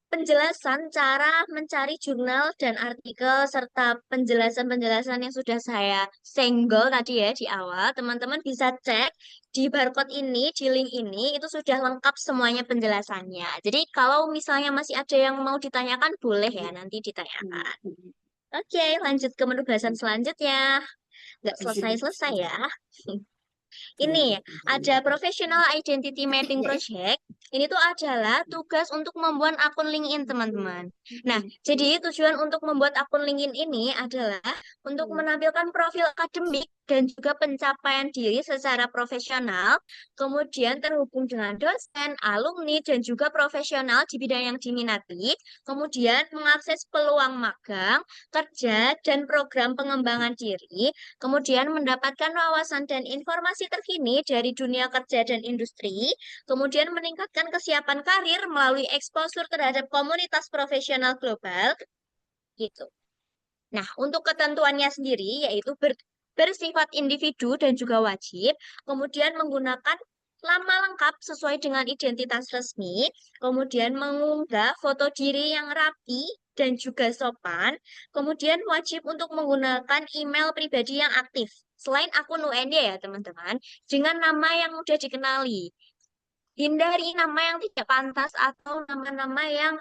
penjelasan cara mencari jurnal dan artikel serta penjelasan-penjelasan yang sudah saya senggol tadi ya di awal. Teman-teman bisa cek di barcode ini, di link ini, itu sudah lengkap semuanya penjelasannya. Jadi kalau misalnya masih ada yang mau ditanyakan, boleh ya nanti ditanyakan. Oke, lanjut ke penugasan selanjutnya. Nggak selesai-selesai ya. Ini ada Professional Identity Mapping Project. Ini tuh adalah tugas untuk membuat akun LinkedIn, teman-teman. Nah, jadi tujuan untuk membuat akun LinkedIn ini adalah untuk menampilkan profil akademik dan juga pencapaian diri secara profesional, kemudian terhubung dengan dosen, alumni, dan juga profesional di bidang yang diminati, kemudian mengakses peluang magang, kerja, dan program pengembangan diri, kemudian mendapatkan wawasan dan informasi terkini dari dunia kerja dan industri, kemudian meningkatkan kesiapan karir melalui eksposur terhadap komunitas profesional global, gitu. Nah, untuk ketentuannya sendiri yaitu bersifat individu dan juga wajib, kemudian menggunakan nama lengkap sesuai dengan identitas resmi, kemudian mengunggah foto diri yang rapi dan juga sopan, kemudian wajib untuk menggunakan email pribadi yang aktif. Selain akun UND ya, teman-teman, dengan nama yang mudah dikenali. Hindari nama yang tidak pantas atau nama-nama yang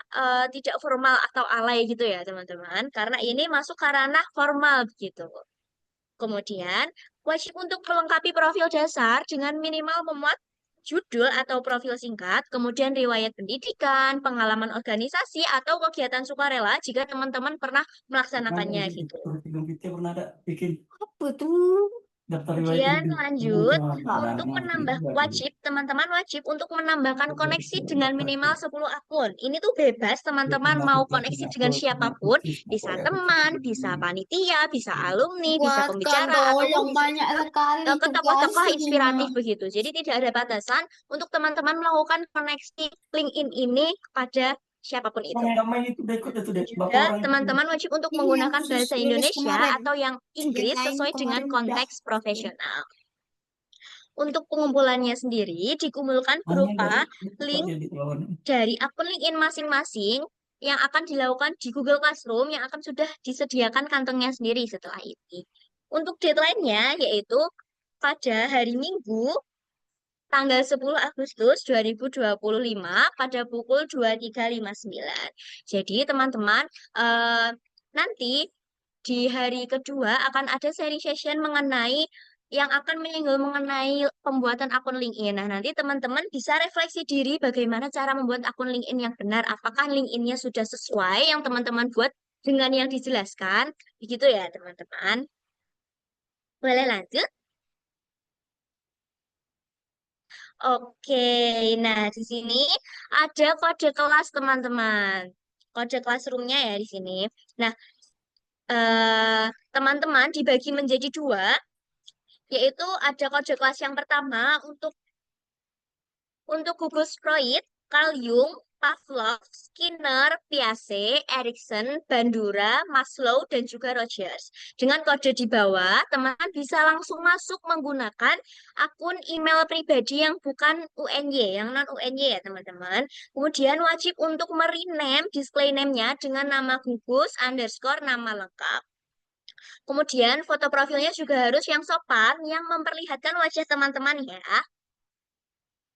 tidak formal atau alay gitu ya, teman-teman. Karena ini masuk ke ranah formal begitu. Kemudian, wajib untuk melengkapi profil dasar dengan minimal memuat judul atau profil singkat, kemudian riwayat pendidikan, pengalaman organisasi, atau kegiatan sukarela jika teman-teman pernah melaksanakannya gitu. Pernah ada bikin Apa tuh? daftar riwayat Kemudian hidup. lanjut, Ada untuk anak menambah juga gitu. wajib, teman-teman wajib untuk menambahkan koneksi dengan minimal 10 akun. Ini tuh bebas, teman-teman mau koneksi dengan siapapun, bisa teman, bisa panitia, bisa alumni, bisa Buatkan pembicara, dong ataupun yang bisa banyak juga sekali ke tokoh-tokoh tugasnya. inspiratif begitu. Jadi tidak ada batasan untuk teman-teman melakukan koneksi LinkedIn ini kepada siapapun itu. Orang yang main itu udah ikut itu Dan deh. Bapak juga orang itu. teman-teman wajib untuk Ini yang menggunakan khusus bahasa rilis Indonesia kemarin. atau yang Yang Inggris lain sesuai dengan kemarin udah. konteks profesional. Untuk pengumpulannya sendiri dikumpulkan Hanya berupa dari link dia di lawan. dari akun LinkedIn masing-masing yang akan dilakukan di Google Classroom yang akan sudah disediakan kantongnya sendiri setelah ini. Untuk deadline-nya yaitu pada hari Minggu tanggal 10 Agustus 2025 pada pukul 23.59. Jadi teman-teman nanti di hari kedua akan ada sharing session mengenai yang akan menyinggung mengenai pembuatan akun LinkedIn. Nah, nanti teman-teman bisa refleksi diri bagaimana cara membuat akun LinkedIn yang benar. Apakah LinkedIn-nya sudah sesuai yang teman-teman buat dengan yang dijelaskan? Begitu ya, teman-teman. Boleh lanjut? Oke, nah di sini ada kode kelas teman-teman. Kode classroom-nya ya di sini. Nah, teman-teman dibagi menjadi dua, yaitu ada kode kelas yang pertama untuk gugus Freud, Carl Jung, Pavlov, Skinner, Piaget, Erikson, Bandura, Maslow, dan juga Rogers. Dengan kode di bawah, teman-teman bisa langsung masuk menggunakan akun email pribadi yang bukan UNY, yang non-UNY ya teman-teman. Kemudian wajib untuk merename display name-nya dengan nama gugus underscore nama lengkap. Kemudian foto profilnya juga harus yang sopan, yang memperlihatkan wajah teman-teman ya.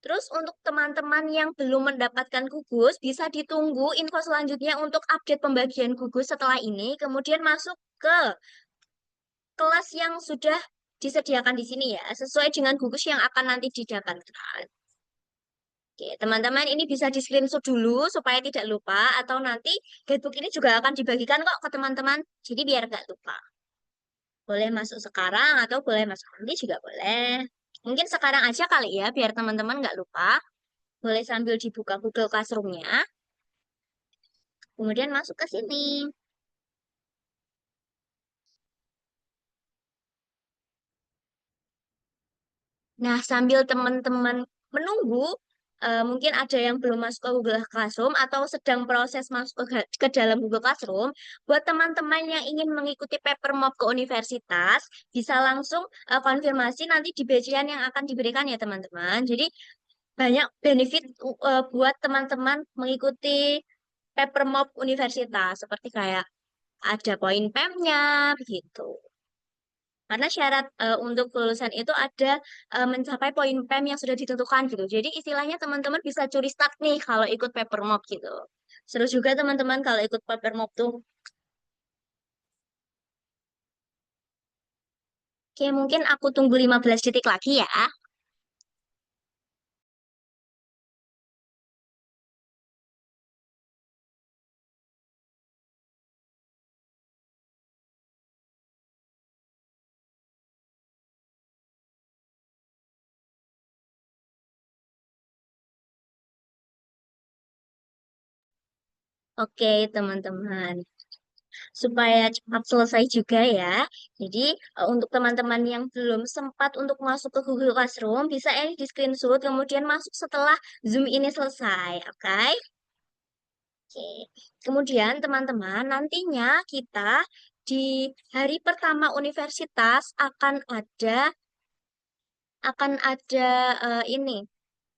Terus untuk teman-teman yang belum mendapatkan gugus, bisa ditunggu info selanjutnya untuk update pembagian gugus setelah ini, kemudian masuk ke kelas yang sudah disediakan di sini ya, sesuai dengan gugus yang akan nanti didapatkan. Oke, teman-teman ini bisa di screenshot dulu supaya tidak lupa, atau nanti guidebook ini juga akan dibagikan kok ke teman-teman, jadi biar nggak lupa. Boleh masuk sekarang atau boleh masuk nanti juga boleh. Mungkin sekarang aja kali ya, biar teman-teman nggak lupa. Boleh sambil dibuka Google Classroom-nya. Kemudian masuk ke sini. Nah, sambil teman-teman menunggu, mungkin ada yang belum masuk ke Google Classroom atau sedang proses masuk ke dalam Google Classroom. Buat teman-teman yang ingin mengikuti paper mob ke universitas, bisa langsung konfirmasi nanti di bagian yang akan diberikan ya teman-teman. Jadi banyak benefit buat teman-teman mengikuti paper mob universitas, seperti kayak ada poin PEM-nya, begitu. Karena syarat untuk kelulusan itu ada mencapai poin PEM yang sudah ditentukan gitu. Jadi istilahnya teman-teman bisa curi start nih kalau ikut paper mob gitu. Seru juga teman-teman kalau ikut paper mob tuh. Oke, mungkin aku tunggu 15 detik lagi ya. Oke, teman-teman. Supaya cepat selesai juga ya. Jadi, untuk teman-teman yang belum sempat untuk masuk ke Google Classroom, bisa ini di screenshot, kemudian masuk setelah Zoom ini selesai. Oke? Oke. Kemudian, teman-teman, nantinya kita di hari pertama universitas akan ada ini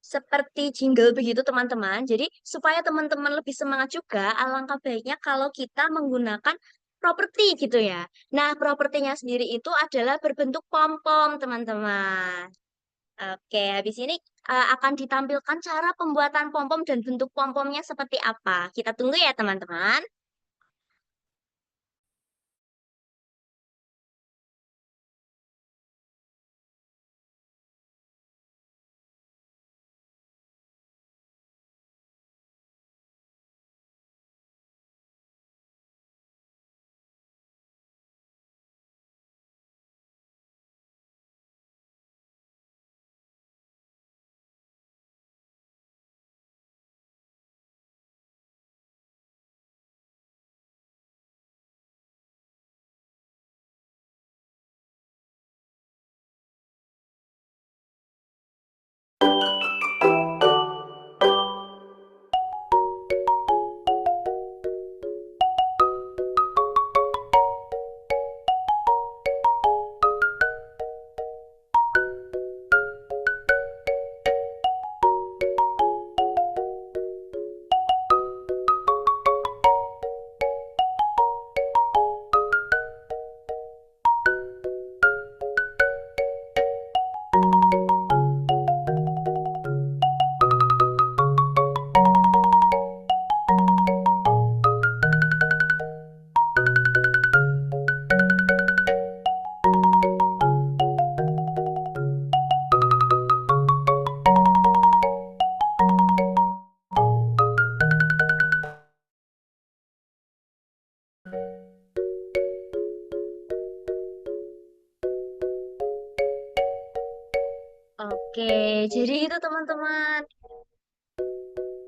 seperti jingle begitu teman-teman. Jadi supaya teman-teman lebih semangat juga, alangkah baiknya kalau kita menggunakan properti gitu ya. Nah, propertinya sendiri itu adalah berbentuk pom-pom teman-teman. Oke, habis ini akan ditampilkan cara pembuatan pom-pom dan bentuk pom-pomnya seperti apa. Kita tunggu ya teman-teman. Oke, jadi itu teman-teman.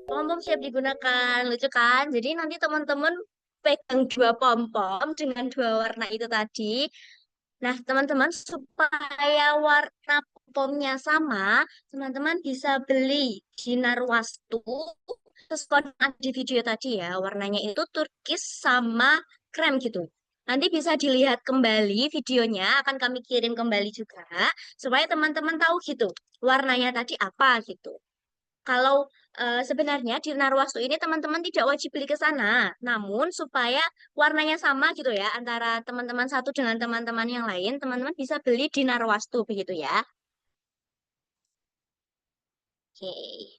Pom-pom siap digunakan, lucu kan? Jadi nanti teman-teman pegang dua pom-pom dengan dua warna itu tadi. Nah, teman-teman, supaya warna pom-pomnya sama, teman-teman bisa beli di Narwastu sesuai dengan di video tadi ya. Warnanya itu turkis sama krem gitu. Nanti bisa dilihat kembali videonya, akan kami kirim kembali juga, supaya teman-teman tahu gitu, warnanya tadi apa gitu. Kalau sebenarnya di Narwastu ini teman-teman tidak wajib beli ke sana, namun supaya warnanya sama gitu ya antara teman-teman satu dengan teman-teman yang lain, teman-teman bisa beli di Narwastu begitu ya. Oke,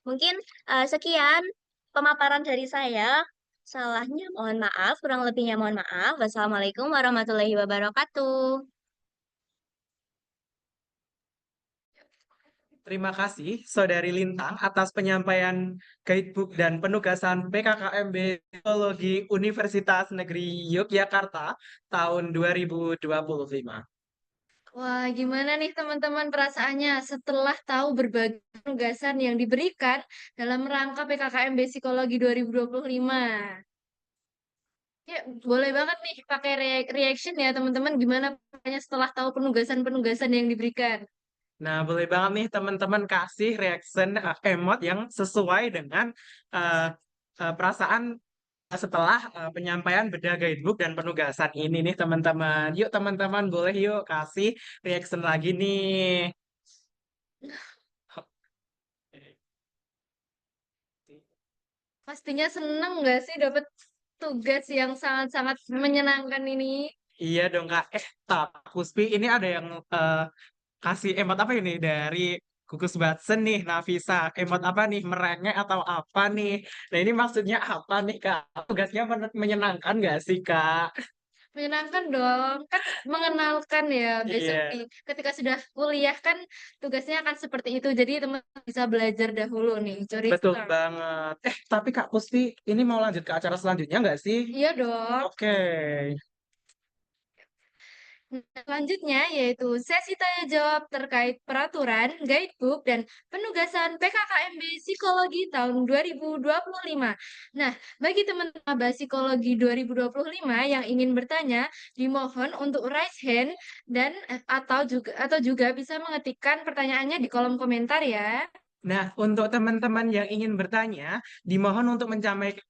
mungkin sekian pemaparan dari saya. Salahnya mohon maaf, kurang lebihnya mohon maaf. Wassalamualaikum warahmatullahi wabarakatuh. Terima kasih, Saudari Lintang, atas penyampaian guidebook dan penugasan PKKMB Psikologi Universitas Negeri Yogyakarta tahun 2025. Wah, gimana nih teman-teman perasaannya setelah tahu berbagai penugasan yang diberikan dalam rangka PKKMB Psikologi 2025? Ya, boleh banget nih pakai reaction ya teman-teman. Gimana rasanya setelah tahu penugasan-penugasan yang diberikan? Nah, boleh banget nih teman-teman kasih reaction emot yang sesuai dengan uh, perasaan setelah penyampaian beda guidebook dan penugasan ini nih teman-teman. Yuk teman-teman boleh yuk kasih reaction lagi nih. Pastinya seneng nggak sih dapat tugas yang sangat-sangat menyenangkan ini? Iya dong Kak. Tak Kuspi ini ada yang kasih emot apa ini dari Gugus Batsen nih, Nafisa. Emot apa nih? Merengek atau apa nih? Nah ini maksudnya apa nih Kak? Tugasnya menyenangkan nggak sih Kak? Menyenangkan dong, kan mengenalkan ya. Besok Iya, ketika sudah kuliah kan tugasnya akan seperti itu. Jadi teman bisa belajar dahulu nih, curi betul start. banget. Tapi Kak Kuspi, ini mau lanjut ke acara selanjutnya nggak sih? Iya dong. Oke. Nah, selanjutnya yaitu sesi tanya jawab terkait peraturan, guidebook, dan penugasan PKKMB Psikologi tahun 2025. Nah, bagi teman-teman maba Psikologi 2025 yang ingin bertanya, dimohon untuk raise hand dan atau juga bisa mengetikkan pertanyaannya di kolom komentar ya. Nah, untuk teman-teman yang ingin bertanya, dimohon untuk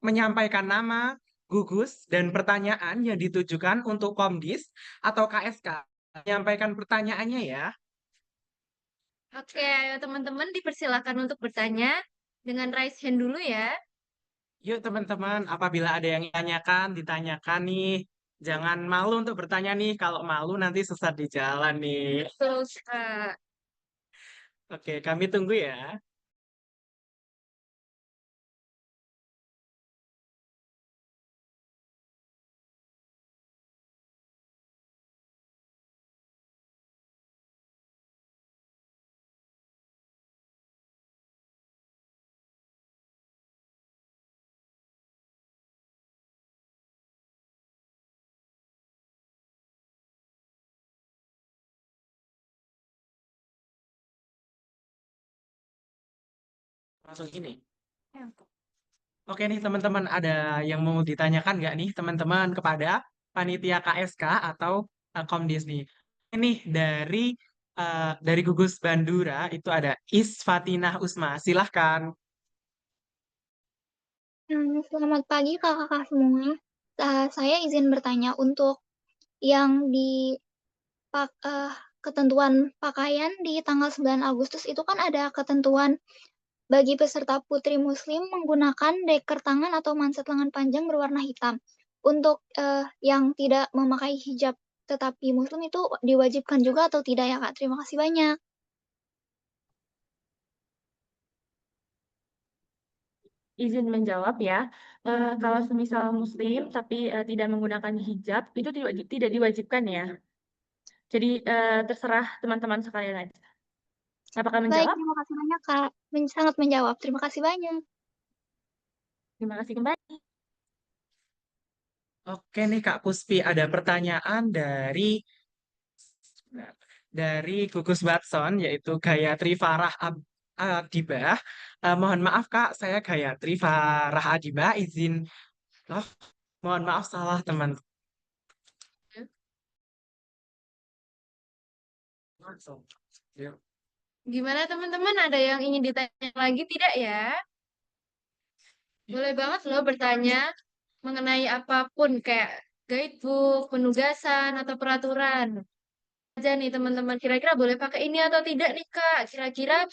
menyampaikan nama, gugus, dan pertanyaan yang ditujukan untuk Komdis atau KSK. Menyampaikan pertanyaannya ya. Oke, ayo teman-teman dipersilakan untuk bertanya dengan raise hand dulu ya. Yuk teman-teman, apabila ada yang ditanyakan nih. Jangan malu untuk bertanya nih. Kalau malu nanti sesat di jalan nih. Betul, Kak. Oke, kami tunggu ya. Langsung ini. Oke nih teman-teman, ada yang mau ditanyakan nggak nih teman-teman kepada panitia KSK atau Komdis nih? Ini dari gugus Bandura itu ada Isfatinah Usma. Silahkan. Selamat pagi kakak-kakak semua. Saya izin bertanya untuk yang di ketentuan pakaian di tanggal 9 Agustus itu kan ada ketentuan bagi peserta putri muslim menggunakan deker tangan atau manset lengan panjang berwarna hitam. Untuk yang tidak memakai hijab tetapi muslim itu diwajibkan juga atau tidak ya Kak? Terima kasih banyak. Izin menjawab ya. Kalau semisal muslim tapi tidak menggunakan hijab itu tidak diwajibkan ya. Jadi terserah teman-teman sekalian aja. Apakah Baik, menjawab? terima kasih banyak Kak. Sangat menjawab. Terima kasih banyak. Terima kasih kembali. Oke nih Kak Puspi, ada pertanyaan dari gugus Watson yaitu Gayatri Farah Adibah. Mohon maaf Kak, saya Gayatri Farah Adibah. Oh, mohon maaf salah teman. Langsung. Yuk. Gimana teman-teman? Ada yang ingin ditanya lagi tidak ya? Boleh banget loh bertanya mengenai apapun kayak guidebook, penugasan, atau peraturan. Aja nih teman-teman, kira-kira boleh pakai ini atau tidak nih Kak? Kira-kira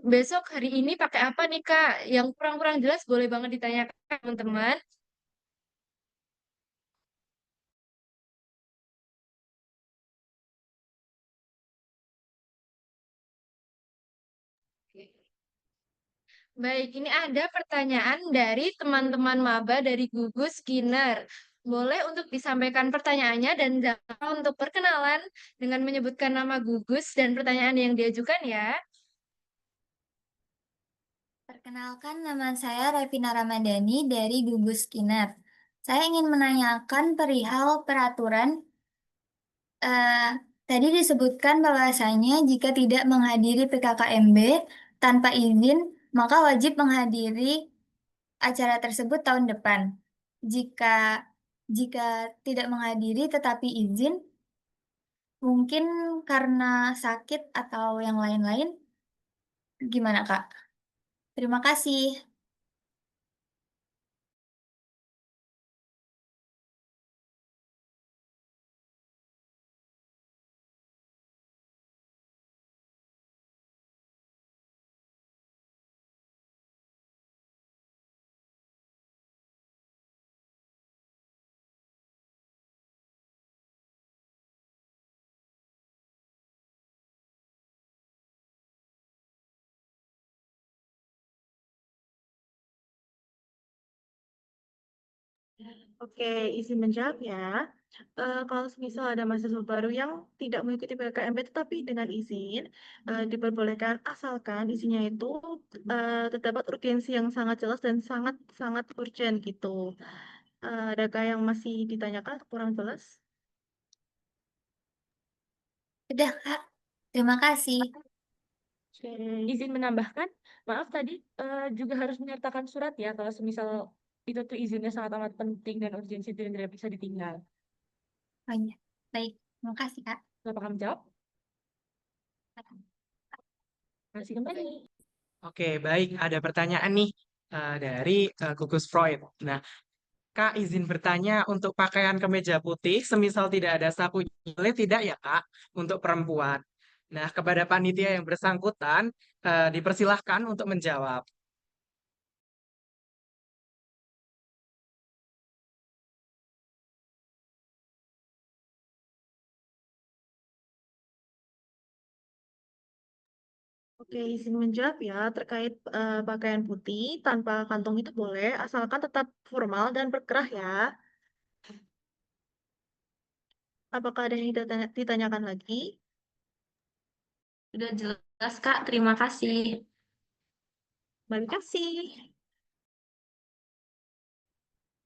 besok hari ini pakai apa nih Kak? Yang kurang-kurang jelas boleh banget ditanyakan teman-teman. Baik, ini ada pertanyaan dari teman-teman maba dari Gugus Skinner. Boleh untuk disampaikan pertanyaannya dan jangan untuk perkenalan dengan menyebutkan nama gugus dan pertanyaan yang diajukan ya. Perkenalkan, nama saya Revina Ramadhani dari Gugus Skinner. Saya ingin menanyakan perihal peraturan. eh, Tadi disebutkan bahwasanya jika tidak menghadiri PKKMB tanpa izin, maka wajib menghadiri acara tersebut tahun depan. Jika jika tidak menghadiri tetapi izin, mungkin karena sakit atau yang lain-lain, gimana Kak? Terima kasih. Oke, izin menjawab ya. Kalau misal ada mahasiswa baru yang tidak mengikuti PKKMB tetapi dengan izin, diperbolehkan asalkan isinya itu terdapat urgensi yang sangat jelas dan sangat-sangat urgent gitu. Adakah yang masih ditanyakan kurang jelas? Udah, Kak. Terima kasih. Oke, izin menambahkan, maaf tadi juga harus menyertakan surat ya kalau semisal itu tuh izinnya sangat amat penting dan urgensi dan tidak bisa ditinggal. Oh iya. Baik. Terima kasih, Kak. Bapak kamu jawab? Masih kembali. Oke, baik. Ada pertanyaan nih dari Gugus Freud. Nah, Kak izin bertanya untuk pakaian kemeja putih, semisal tidak ada sakunya, boleh tidak ya Kak untuk perempuan? Nah, kepada panitia yang bersangkutan, dipersilahkan untuk menjawab. Oke, izin menjawab ya terkait pakaian putih tanpa kantong itu boleh, asalkan tetap formal dan berkerah ya. Apakah ada yang ditanyakan lagi? Sudah jelas, Kak. Terima kasih. Terima kasih.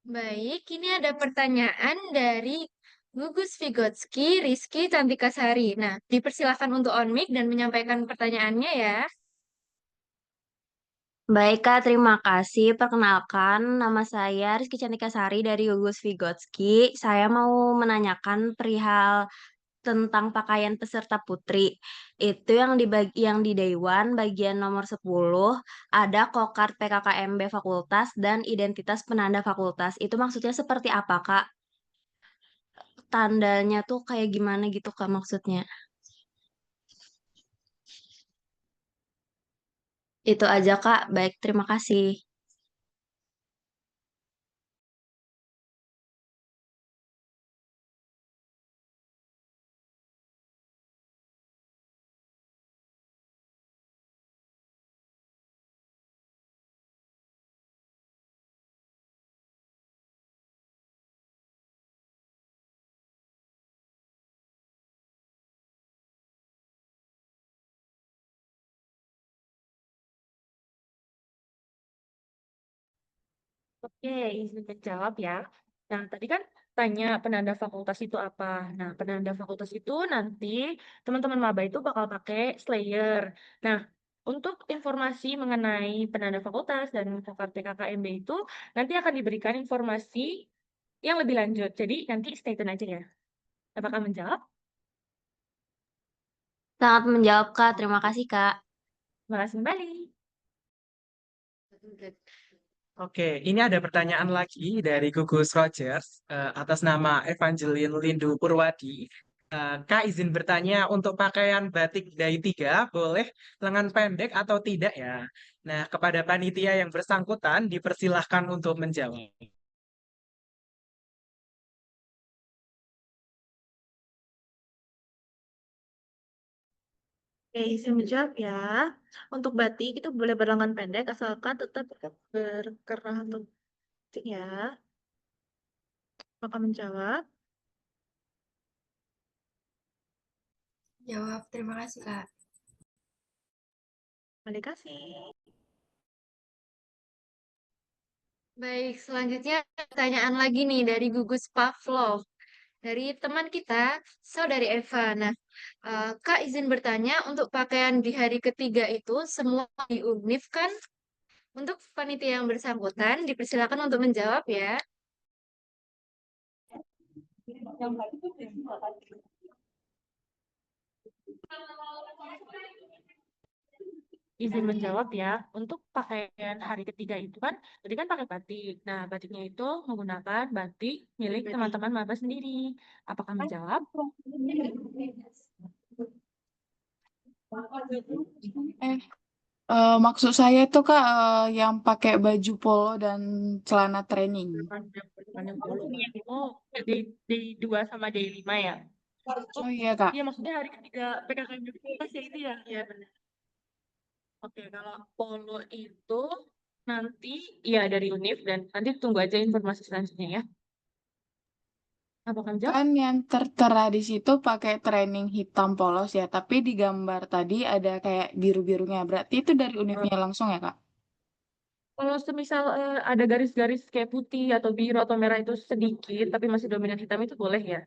Baik, ini ada pertanyaan dari Gugus Vigotski, Rizky Cantikasari. Nah, dipersilakan untuk on mic dan menyampaikan pertanyaannya ya. Baik Kak, terima kasih. Perkenalkan, nama saya Rizky Cantika Sari dari Gugus Vigotski. Saya mau menanyakan perihal tentang pakaian peserta putri. Itu yang di Dewan bagian nomor 10 ada kokard PKKMB fakultas dan identitas penanda fakultas. Itu maksudnya seperti apa, Kak? Tandanya tuh kayak gimana gitu, Kak, maksudnya? Itu aja, Kak. Baik, terima kasih. Oke, izin menjawab ya. Nah, tadi kan tanya penanda fakultas itu apa. Nah, penanda fakultas itu nanti teman-teman maba itu bakal pakai Slayer. Nah, untuk informasi mengenai penanda fakultas dan Fakultas PKKMB itu nanti akan diberikan informasi yang lebih lanjut. Jadi nanti stay tune aja ya. Apakah menjawab? Sangat menjawab, Kak. Terima kasih, Kak. Terima kasih kembali. Oke, ini ada pertanyaan lagi dari Gugus Rogers atas nama Evangeline Lindu Purwadi. Kak izin bertanya untuk pakaian batik dai 3 boleh lengan pendek atau tidak ya? Nah, kepada panitia yang bersangkutan dipersilahkan untuk menjawab. Oke, izin menjawab ya. Untuk batik itu boleh berlengan pendek asalkan tetap berkerah atau ya. Apakah menjawab? Jawab, terima kasih Kak. Terima kasih. Baik, selanjutnya pertanyaan lagi nih dari Gugus Pavlov. Dari teman kita, Saudari Eva. Nah, Kak izin bertanya, untuk pakaian di hari ketiga itu semua di UNIF kan? Untuk panitia yang bersangkutan, dipersilakan untuk menjawab ya. Izin menjawab ya, untuk pakaian hari ketiga itu kan, tadi kan pakai batik. Nah, batiknya itu menggunakan batik milik teman-teman maba sendiri. Apakah menjawab? Maksud saya itu Kak yang pakai baju polo dan celana training. Oh, day 2 sama day 5 ya? Oh iya Kak. Iya, maksudnya hari ketiga PKKMB ya itu ya? Iya, benar. Oke, kalau polo itu nanti ya dari UNIF dan nanti tunggu aja informasi selanjutnya ya. Apakah menjawab? Kan yang tertera di situ pakai training hitam polos ya, tapi di gambar tadi ada kayak biru-birunya. Berarti itu dari univnya langsung ya Kak? Kalau semisal ada garis-garis kayak putih atau biru atau merah itu sedikit, tapi masih dominan hitam itu boleh ya.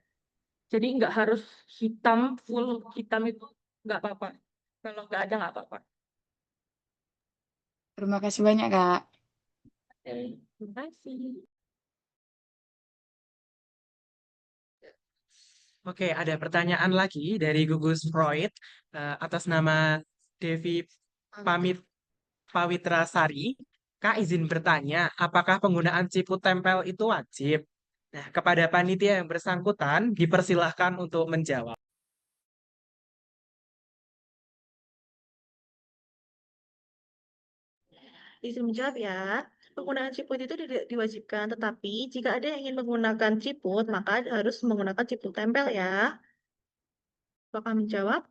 Jadi nggak harus hitam, full hitam itu nggak apa-apa. Kalau nggak ada nggak apa-apa. Terima kasih banyak, Kak. Oke, terima kasih. Oke, ada pertanyaan lagi dari Gugus Freud atas nama Devi Pamit Pawitrasari. Kak izin bertanya, apakah penggunaan ciput tempel itu wajib? Nah, kepada panitia yang bersangkutan dipersilahkan untuk menjawab. Izin menjawab ya. Penggunaan ciput itu diwajibkan, tetapi jika ada yang ingin menggunakan ciput, maka harus menggunakan ciput tempel ya. Apakah menjawab?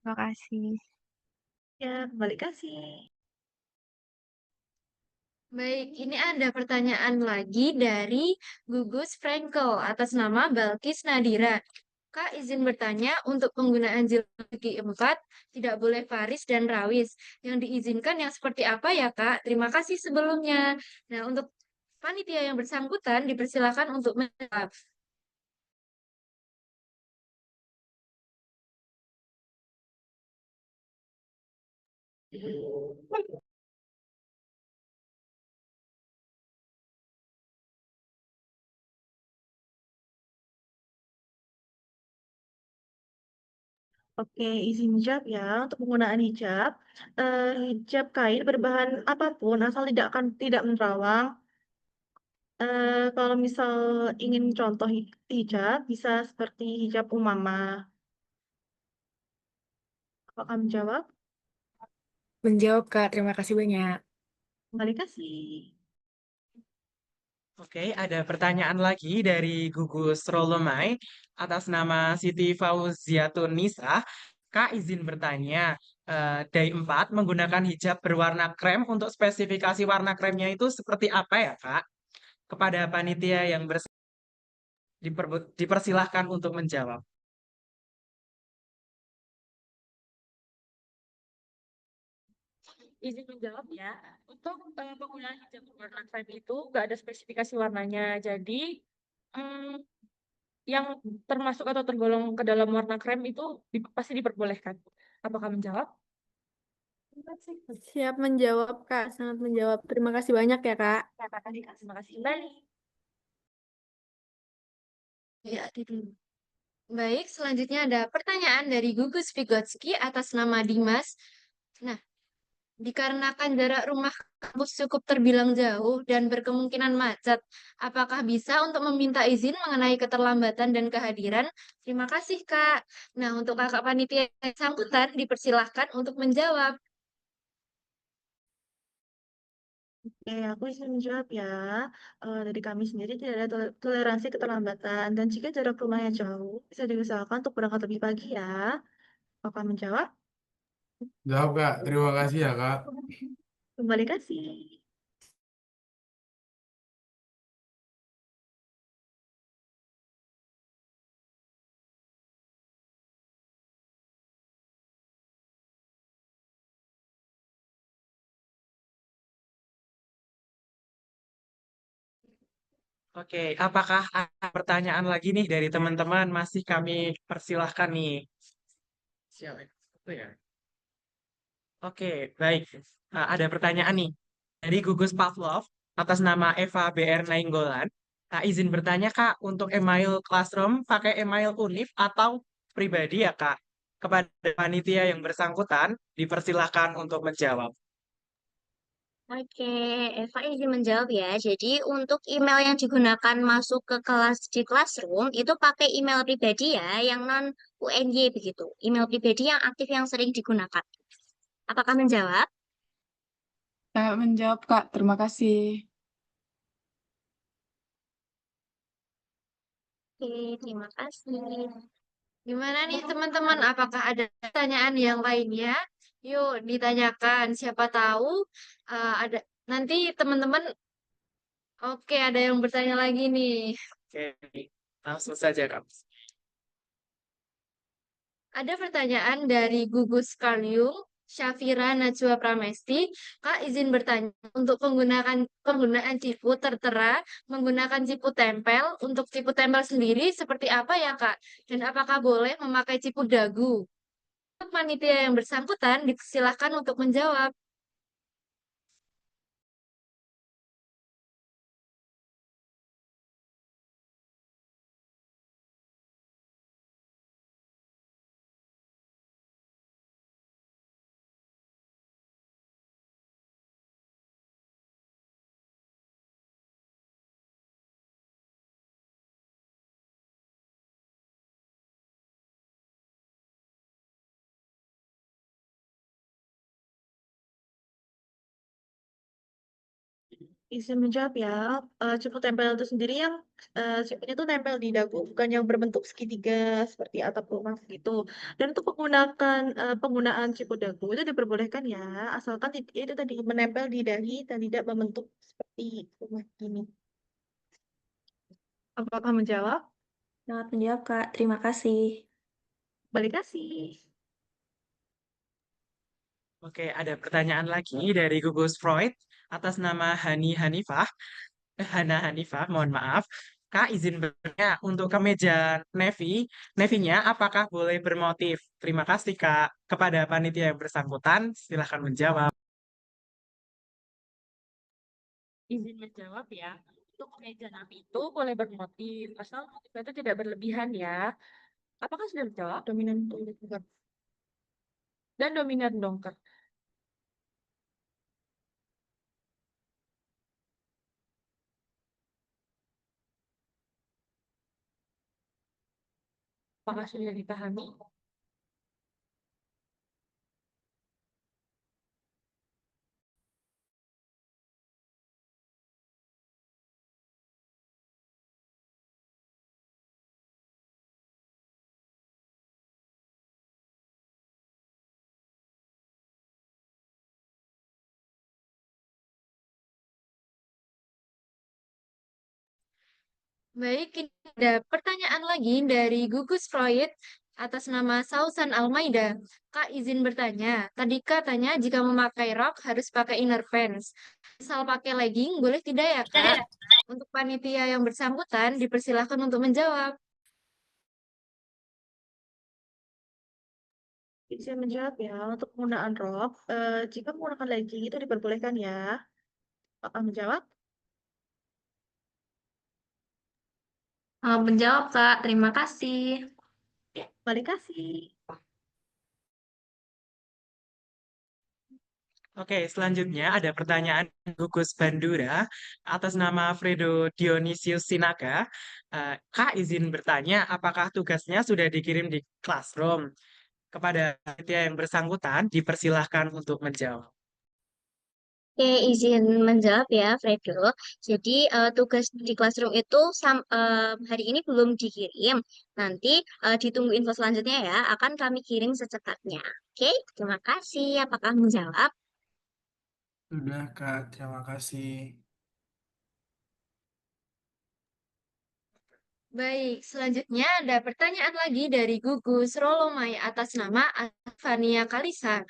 Terima kasih. Ya, kembali kasih. Baik, ini ada pertanyaan lagi dari Gugus Frankel atas nama Balkis Nadira. Kak izin bertanya, untuk penggunaan jilbab segi 4 tidak boleh faris dan rawis. Yang diizinkan yang seperti apa ya Kak? Terima kasih sebelumnya. Nah, untuk panitia yang bersangkutan dipersilakan untuk menjawab. Oke, izin menjawab ya. Untuk penggunaan hijab, hijab kain berbahan apapun asal tidak menerawang. Kalau misal ingin contoh hijab, bisa seperti hijab umamah. Apakah menjawab? Menjawab, Kak. Terima kasih banyak. Kembali kasih. Oke, ada pertanyaan lagi dari Gugus Rolomai atas nama Siti Fauziatun Nisa. Kak izin bertanya, Dai 4 menggunakan hijab berwarna krem untuk spesifikasi warna kremnya itu seperti apa ya, Kak? Kepada panitia yang dipersilahkan untuk menjawab. Izin menjawab ya. Untuk penggunaan hijab berwarna krem itu nggak ada spesifikasi warnanya. Jadi mm, yang termasuk atau tergolong ke dalam warna krem itu pasti diperbolehkan. Apakah menjawab? Siap menjawab, Kak. Sangat menjawab. Terima kasih banyak ya, Kak. Terima kasih kembali. Ya, ada dulu. Baik, selanjutnya ada pertanyaan dari Gugus Vygotsky atas nama Dimas. Nah, dikarenakan jarak rumah kampus cukup terbilang jauh dan berkemungkinan macet, apakah bisa untuk meminta izin mengenai keterlambatan dan kehadiran? Terima kasih, Kak. Nah, untuk kakak panitia yang bersangkutan dipersilahkan untuk menjawab. Oke, aku izin menjawab ya. Dari kami sendiri tidak ada toleransi keterlambatan dan jika jarak rumahnya jauh, bisa diusahakan untuk berangkat lebih pagi ya. Apakah menjawab? Jawab Kak, terima kasih ya Kak. Kembali kasih. Oke, apakah ada pertanyaan lagi nih dari teman-teman? Masih kami persilahkan nih. Siap, itu ya. Oke, baik. Ada pertanyaan nih dari Gugus Pavlov atas nama Eva BR Nainggolan. Izin bertanya Kak, untuk email classroom pakai email Univ atau pribadi ya Kak? Kepada panitia yang bersangkutan dipersilahkan untuk menjawab. Oke, Eva izin menjawab ya. Jadi untuk email yang digunakan masuk ke kelas di classroom itu pakai email pribadi ya, yang non UNY begitu. Email pribadi yang aktif yang sering digunakan. Apakah menjawab? Sangat menjawab, Kak. Terima kasih. Oke, terima kasih. Gimana nih teman-teman? Apakah ada pertanyaan yang lainnya? Yuk ditanyakan. Siapa tahu ada nanti teman-teman. Oke, ada yang bertanya lagi nih. Oke, langsung saja Kak. Ada pertanyaan dari Gugus Karyung Syafira Najwa Pramesti. Kak izin bertanya untuk penggunaan cipu tertera menggunakan cipu tempel. Untuk cipu tempel sendiri seperti apa ya Kak? Dan apakah boleh memakai cipu dagu? Panitia yang bersangkutan dipersilahkan untuk menjawab. Izin menjawab ya, cipu tempel itu sendiri yang cipunya itu nempel di dagu, bukan yang berbentuk segitiga seperti atap rumah gitu. Dan untuk penggunaan cipu dagu itu diperbolehkan ya, asalkan itu tadi menempel di dahi dan tidak membentuk seperti rumah gini. Apakah menjawab? Sangat menjawab, Kak. Terima kasih. Balik kasih. Oke, ada pertanyaan lagi dari Gugus Freud atas nama Hana Hanifah, mohon maaf. Kak izin bertanya untuk kemeja Nevinya apakah boleh bermotif? Terima kasih Kak. Kepada panitia yang bersangkutan, silahkan menjawab. Izin menjawab ya. Untuk kemeja napi itu boleh bermotif, asal motifnya itu tidak berlebihan ya. Apakah sudah menjawab? Dominan dongker. Dan dominan dongker. Apakah sudah dipahami? Baik, ini ada pertanyaan lagi dari Gugus Freud atas nama Sausan Almaida. Kak izin bertanya, tadi katanya jika memakai rok harus pakai inner pants. Misal pakai legging, boleh tidak ya Kak? Untuk panitia yang bersangkutan dipersilahkan untuk menjawab. Izin menjawab ya, untuk penggunaan rok, jika menggunakan legging itu diperbolehkan ya. Apakah menjawab? Menjawab, Kak. Terima kasih. Balik kasih. Oke, selanjutnya ada pertanyaan Gugus Bandura atas nama Fredo Dionysius Sinaga. Kak izin bertanya, apakah tugasnya sudah dikirim di classroom? Kepada panitia yang bersangkutan, dipersilahkan untuk menjawab. Oke, izin menjawab ya, Fredo. Jadi tugas di classroom itu hari ini belum dikirim. Nanti ditunggu info selanjutnya ya, akan kami kirim secepatnya. Oke, terima kasih. Apakah menjawab? Sudah, Kak. Terima kasih. Baik, selanjutnya ada pertanyaan lagi dari Gugus Rolomai atas nama Fania Kalisa.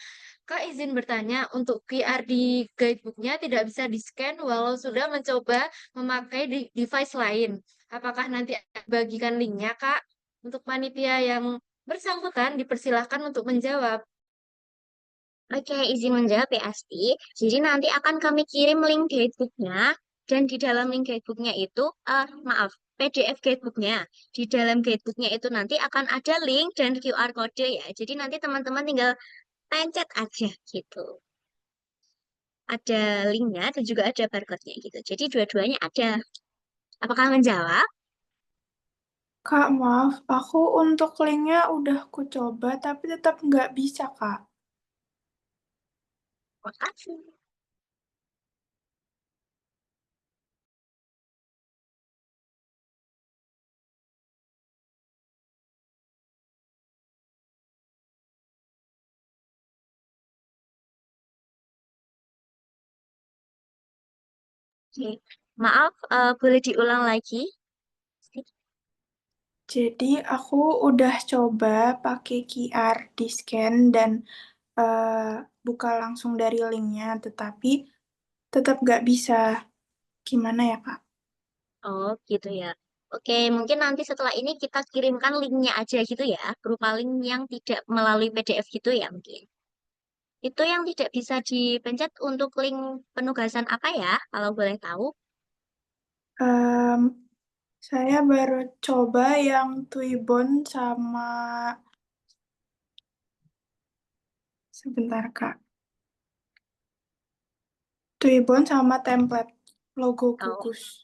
Kak izin bertanya, untuk QR di guidebooknya tidak bisa di-scan walau sudah mencoba memakai device lain. Apakah nanti akan bagikan linknya, Kak? Untuk panitia yang bersangkutan dipersilahkan untuk menjawab. Oke, izin menjawab ya, Asti. Jadi nanti akan kami kirim link guidebooknya, dan di dalam link guidebooknya itu, maaf, PDF guidebooknya. Di dalam guidebooknya itu nanti akan ada link dan QR code ya. Jadi nanti teman-teman tinggal pencet aja gitu. Ada linknya dan juga ada barcode-nya gitu. Jadi dua-duanya ada. Apakah menjawab? Kak, maaf, aku untuk linknya udah aku coba, tapi tetap nggak bisa, Kak. Makasih. Oke. Maaf, boleh diulang lagi? Jadi aku udah coba pakai QR di scan dan buka langsung dari linknya, tetapi tetap nggak bisa. Gimana ya, Kak? Oh, gitu ya. Oke, mungkin nanti setelah ini kita kirimkan linknya aja gitu ya, berupa link yang tidak melalui PDF gitu ya mungkin. Itu yang tidak bisa dipencet untuk link penugasan apa ya, kalau boleh tahu? Em, saya baru coba yang Twibbon sama sebentar, Kak. Twibbon sama template logo Oh, gugus.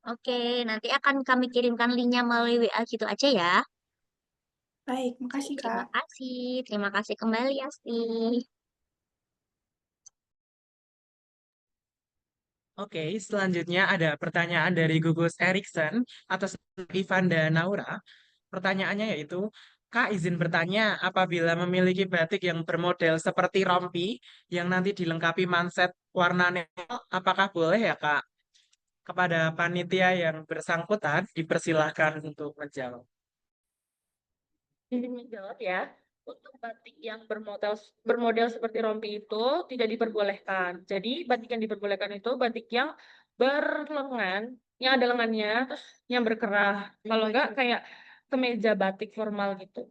oke, nanti akan kami kirimkan linknya melalui WA gitu aja ya. Baik, makasih, Terima Kak. kasih. Terima kasih kembali, Asti. Oke, selanjutnya ada pertanyaan dari Gugus Erikson atas Ivan dan Naura. Pertanyaannya yaitu, Kak izin bertanya, apabila memiliki batik yang bermodel seperti rompi yang nanti dilengkapi manset warna neon, apakah boleh ya Kak? Kepada panitia yang bersangkutan, dipersilahkan untuk menjawab. Izin menjawab ya. Untuk batik yang bermodel seperti rompi itu tidak diperbolehkan. Jadi batik yang diperbolehkan itu batik yang berlengan, yang ada lengannya, terus yang berkerah. Kalau enggak kayak kemeja batik formal gitu.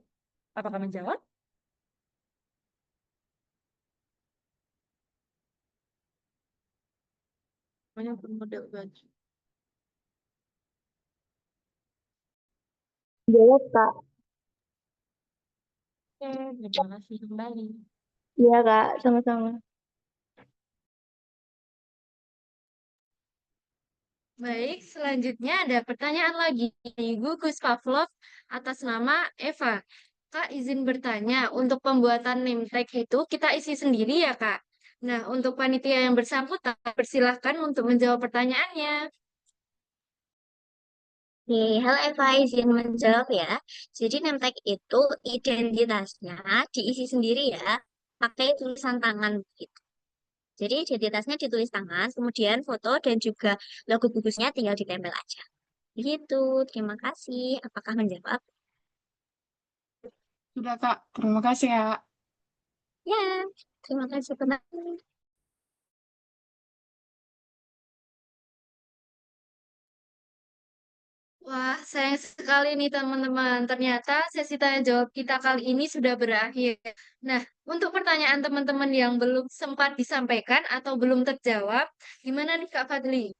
Apakah menjawab? Banyak bermodel baju. Jawab, Kak. Oke, terima kasih kembali. Iya, Kak. Sama-sama. Baik, selanjutnya ada pertanyaan lagi dari Gugus Pavlov atas nama Eva. Kak, izin bertanya, untuk pembuatan name tag itu kita isi sendiri ya, Kak? Nah, untuk panitia yang bersangkutan, persilahkan untuk menjawab pertanyaannya. Oke, halo Eva, izin menjawab ya. Jadi name tag itu identitasnya diisi sendiri ya, pakai tulisan tangan gitu. Jadi identitasnya ditulis tangan, kemudian foto dan juga logo gugusnya tinggal ditempel aja. Gitu, terima kasih. Apakah menjawab? Sudah, Kak. Terima kasih, Kak. Ya, terima kasih kembali. Wah, sayang sekali nih teman-teman. Ternyata sesi tanya jawab kita kali ini sudah berakhir. Nah, untuk pertanyaan teman-teman yang belum sempat disampaikan atau belum terjawab, gimana nih Kak Fadli?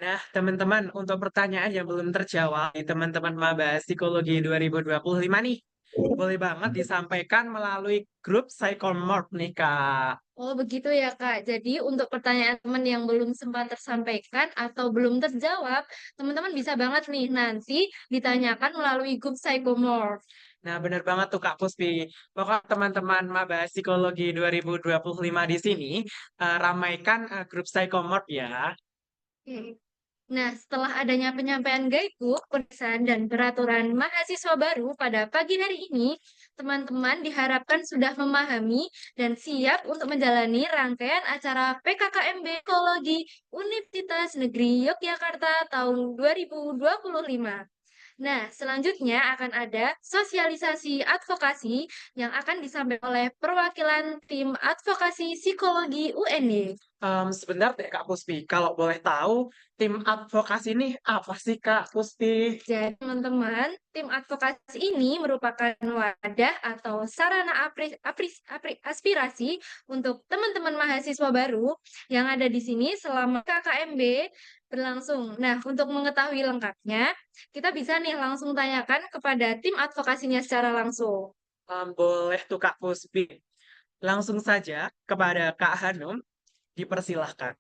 Nah, teman-teman, untuk pertanyaan yang belum terjawab, teman-teman maba psikologi 2025 nih, boleh banget disampaikan melalui grup Psychomorph nih, Kak. Oh, begitu ya, Kak. Jadi, untuk pertanyaan teman yang belum sempat tersampaikan atau belum terjawab, teman-teman bisa banget nih nanti ditanyakan melalui grup Psychomorph. Nah, benar banget tuh Kak Puspi. Pokoknya teman-teman maba psikologi 2025 di sini, ramaikan grup Psychomorph ya. Hmm. Nah, setelah adanya penyampaian guidebook, penulisan, dan peraturan mahasiswa baru pada pagi hari ini, teman-teman diharapkan sudah memahami dan siap untuk menjalani rangkaian acara PKKMB Psikologi Universitas Negeri Yogyakarta tahun 2025. Nah, selanjutnya akan ada sosialisasi advokasi yang akan disampaikan oleh perwakilan tim advokasi psikologi UNY. Sebentar deh Kak Puspi, kalau boleh tahu tim advokasi ini apa sih Kak Puspi? Jadi, teman-teman, tim advokasi ini merupakan wadah atau sarana aspirasi untuk teman-teman mahasiswa baru yang ada di sini selama KKMB berlangsung. Nah, untuk mengetahui lengkapnya, kita bisa nih langsung tanyakan kepada tim advokasinya secara langsung. Boleh tuh Kak Puspi. Langsung saja kepada Kak Hanum, dipersilahkan.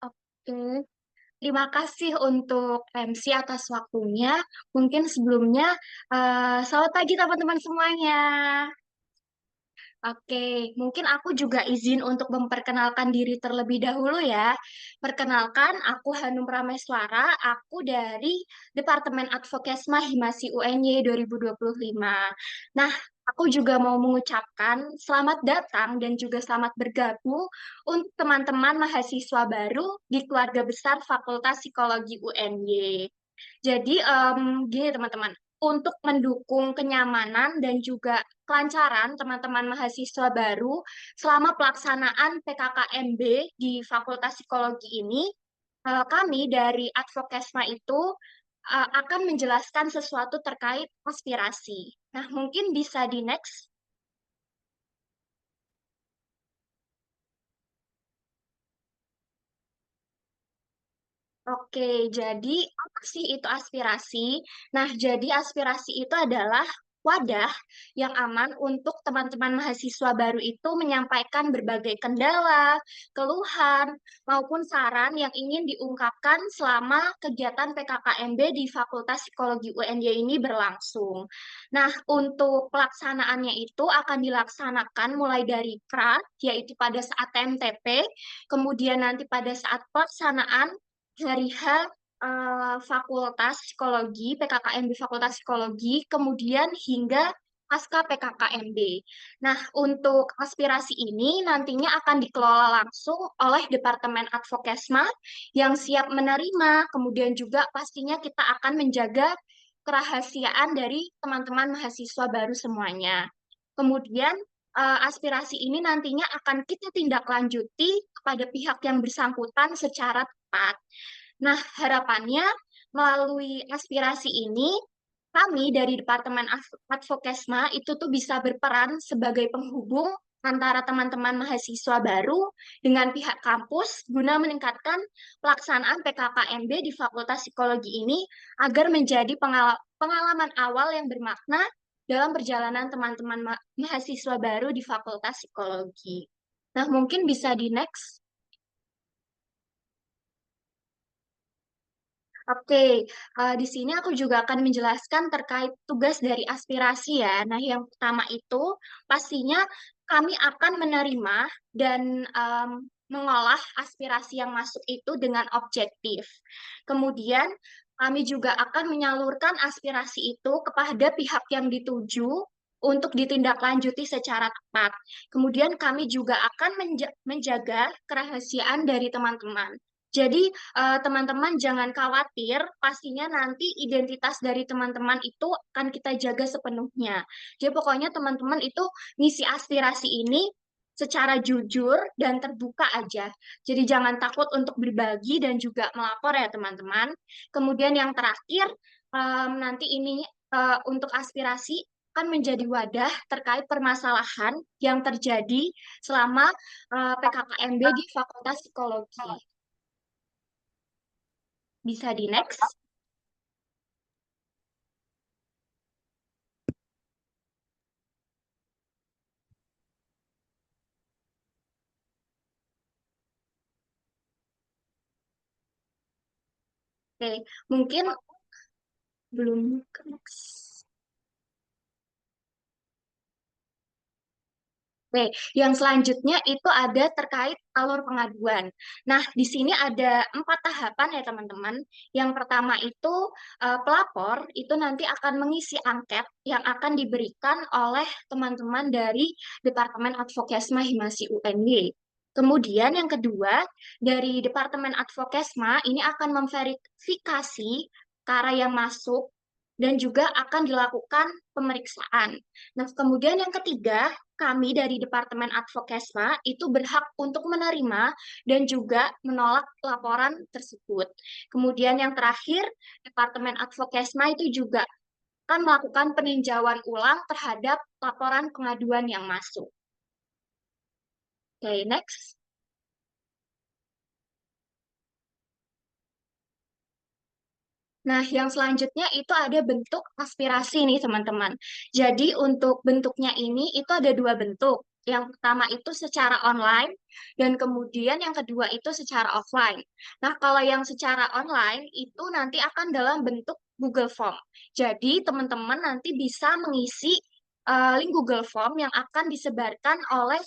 Oke, terima kasih untuk MC atas waktunya. Mungkin sebelumnya, selamat pagi teman-teman semuanya. Oke, mungkin aku juga izin untuk memperkenalkan diri terlebih dahulu ya. Perkenalkan, aku Hanum Prameswara, aku dari Departemen Advokesma Himasi UNY 2025. Nah, aku juga mau mengucapkan selamat datang dan juga selamat bergabung untuk teman-teman mahasiswa baru di keluarga besar Fakultas Psikologi UNY. Jadi, gini teman-teman, untuk mendukung kenyamanan dan juga kelancaran teman-teman mahasiswa baru selama pelaksanaan PKKMB di Fakultas Psikologi ini, kami dari Advokesma itu akan menjelaskan sesuatu terkait aspirasi. Nah, mungkin bisa di next. Oke, jadi apa sih itu aspirasi? Nah, jadi aspirasi itu adalah wadah yang aman untuk teman-teman mahasiswa baru itu menyampaikan berbagai kendala, keluhan, maupun saran yang ingin diungkapkan selama kegiatan PKKMB di Fakultas Psikologi UNY ini berlangsung. Nah, untuk pelaksanaannya itu akan dilaksanakan mulai dari PRAT, yaitu pada saat TMTP, kemudian nanti pada saat pelaksanaan hari H Fakultas Psikologi, PKKMB Fakultas Psikologi, kemudian hingga pasca PKKMB. Nah, untuk aspirasi ini nantinya akan dikelola langsung oleh Departemen Advokesma yang siap menerima, kemudian juga pastinya kita akan menjaga kerahasiaan dari teman-teman mahasiswa baru semuanya. Kemudian aspirasi ini nantinya akan kita tindak lanjuti kepada pihak yang bersangkutan secara tepat. Nah, harapannya melalui aspirasi ini, kami dari Departemen Advokesma itu tuh bisa berperan sebagai penghubung antara teman-teman mahasiswa baru dengan pihak kampus guna meningkatkan pelaksanaan PKKMB di Fakultas Psikologi ini agar menjadi pengalaman awal yang bermakna dalam perjalanan teman-teman mahasiswa baru di Fakultas Psikologi. Nah, mungkin bisa di next. Oke, di sini aku juga akan menjelaskan terkait tugas dari aspirasi ya. Nah, yang pertama itu pastinya kami akan menerima dan mengolah aspirasi yang masuk itu dengan objektif. Kemudian kami juga akan menyalurkan aspirasi itu kepada pihak yang dituju untuk ditindaklanjuti secara tepat. Kemudian kami juga akan menjaga kerahasiaan dari teman-teman. Jadi, teman-teman jangan khawatir, pastinya nanti identitas dari teman-teman itu akan kita jaga sepenuhnya. Jadi pokoknya teman-teman itu ngisi aspirasi ini secara jujur dan terbuka aja. Jadi jangan takut untuk berbagi dan juga melapor ya teman-teman. Kemudian yang terakhir, nanti ini untuk aspirasi akan menjadi wadah terkait permasalahan yang terjadi selama PKKMB di Fakultas Psikologi. Bisa di next. Oke, mungkin belum ke next. Oke, yang selanjutnya itu ada terkait alur pengaduan. Nah, di sini ada 4 tahapan ya teman-teman. Yang pertama itu pelapor itu nanti akan mengisi angket yang akan diberikan oleh teman-teman dari Departemen Advokesma Himasi UNY. Kemudian yang kedua, dari Departemen Advokesma ini akan memverifikasi perkara yang masuk dan juga akan dilakukan pemeriksaan. Nah, kemudian yang ketiga, kami dari Departemen Advokesma itu berhak untuk menerima dan juga menolak laporan tersebut. Kemudian yang terakhir, Departemen Advokesma itu juga akan melakukan peninjauan ulang terhadap laporan pengaduan yang masuk. Oke, next. Nah, yang selanjutnya itu ada bentuk aspirasi nih, teman-teman. Jadi, untuk bentuknya ini itu ada 2 bentuk. Yang pertama itu secara online, dan kemudian yang kedua itu secara offline. Nah, kalau yang secara online itu nanti akan dalam bentuk Google Form. Jadi, teman-teman nanti bisa mengisi link Google Form yang akan disebarkan oleh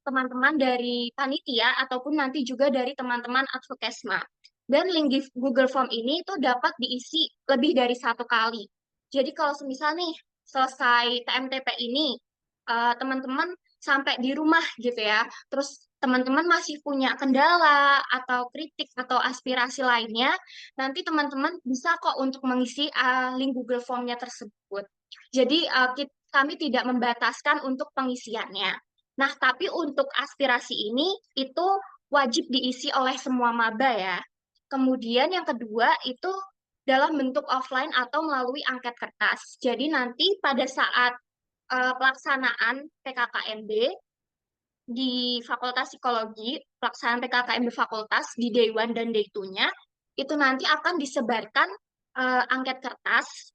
teman-teman dari panitia ataupun nanti juga dari teman-teman Advokesma. Dan link di Google Form ini itu dapat diisi lebih dari 1 kali. Jadi kalau semisal nih, selesai TMTP ini, teman-teman sampai di rumah gitu ya, terus teman-teman masih punya kendala atau kritik atau aspirasi lainnya, nanti teman-teman bisa kok untuk mengisi link Google Form-nya tersebut. Jadi kami tidak membataskan untuk pengisiannya. Nah, tapi untuk aspirasi ini itu wajib diisi oleh semua maba ya. Kemudian yang kedua itu dalam bentuk offline atau melalui angket kertas. Jadi nanti pada saat pelaksanaan PKKMB di Fakultas Psikologi, pelaksanaan PKKMB Fakultas di Day 1 dan Day 2-nya, itu nanti akan disebarkan angket kertas.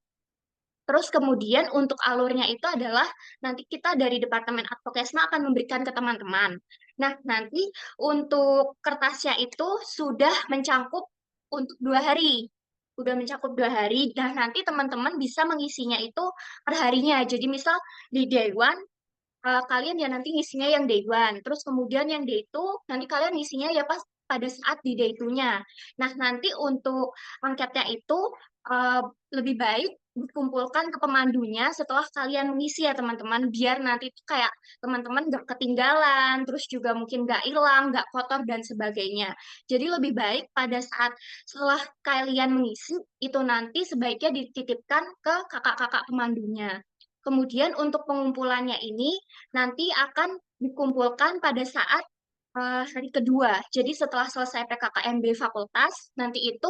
Terus kemudian untuk alurnya itu adalah nanti kita dari Departemen Advokesma akan memberikan ke teman-teman. Nah, nanti untuk kertasnya itu sudah mencangkup untuk 2 hari. Udah mencakup 2 hari, dan nanti teman-teman bisa mengisinya itu per harinya. Jadi misal di Day 1, kalian ya nanti ngisinya yang day 1. Terus kemudian yang day 2, nanti kalian ngisinya ya pas pada saat di day 2-nya. Nah, nanti untuk angketnya itu uh, lebih baik dikumpulkan ke pemandunya setelah kalian mengisi ya teman-teman, biar nanti itu kayak teman-teman nggak ketinggalan, terus juga mungkin nggak hilang, nggak kotor dan sebagainya. Jadi lebih baik pada saat setelah kalian mengisi itu nanti sebaiknya dititipkan ke kakak-kakak pemandunya. Kemudian untuk pengumpulannya ini nanti akan dikumpulkan pada saat hari kedua. Jadi setelah selesai PKKMB fakultas, nanti itu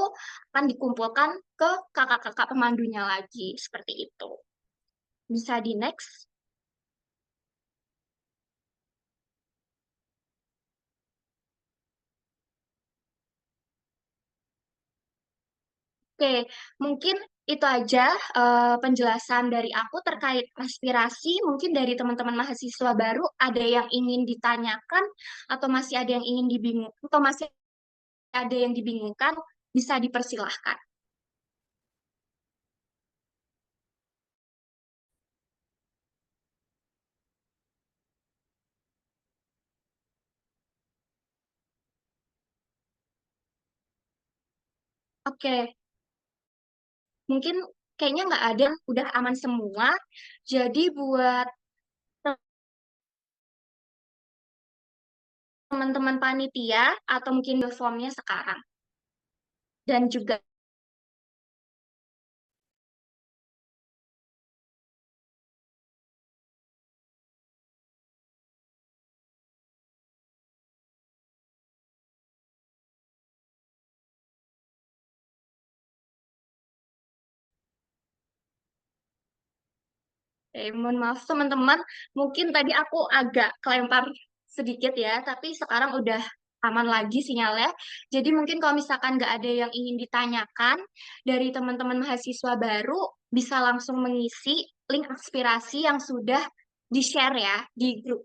akan dikumpulkan ke kakak-kakak pemandunya lagi. Seperti itu. Bisa di next. Oke, mungkin itu aja penjelasan dari aku terkait aspirasi. Mungkin dari teman-teman mahasiswa baru ada yang ingin ditanyakan atau masih ada yang ingin dibingungkan atau masih ada yang dibingungkan, bisa dipersilahkan. Oke, mungkin kayaknya nggak ada, udah aman semua. Jadi buat teman-teman panitia atau mungkin formnya sekarang. Dan juga mohon maaf teman-teman, mungkin tadi aku agak kelempar sedikit ya, tapi sekarang udah aman lagi sinyalnya. Jadi mungkin kalau misalkan nggak ada yang ingin ditanyakan dari teman-teman mahasiswa baru, bisa langsung mengisi link aspirasi yang sudah di-share ya di grup.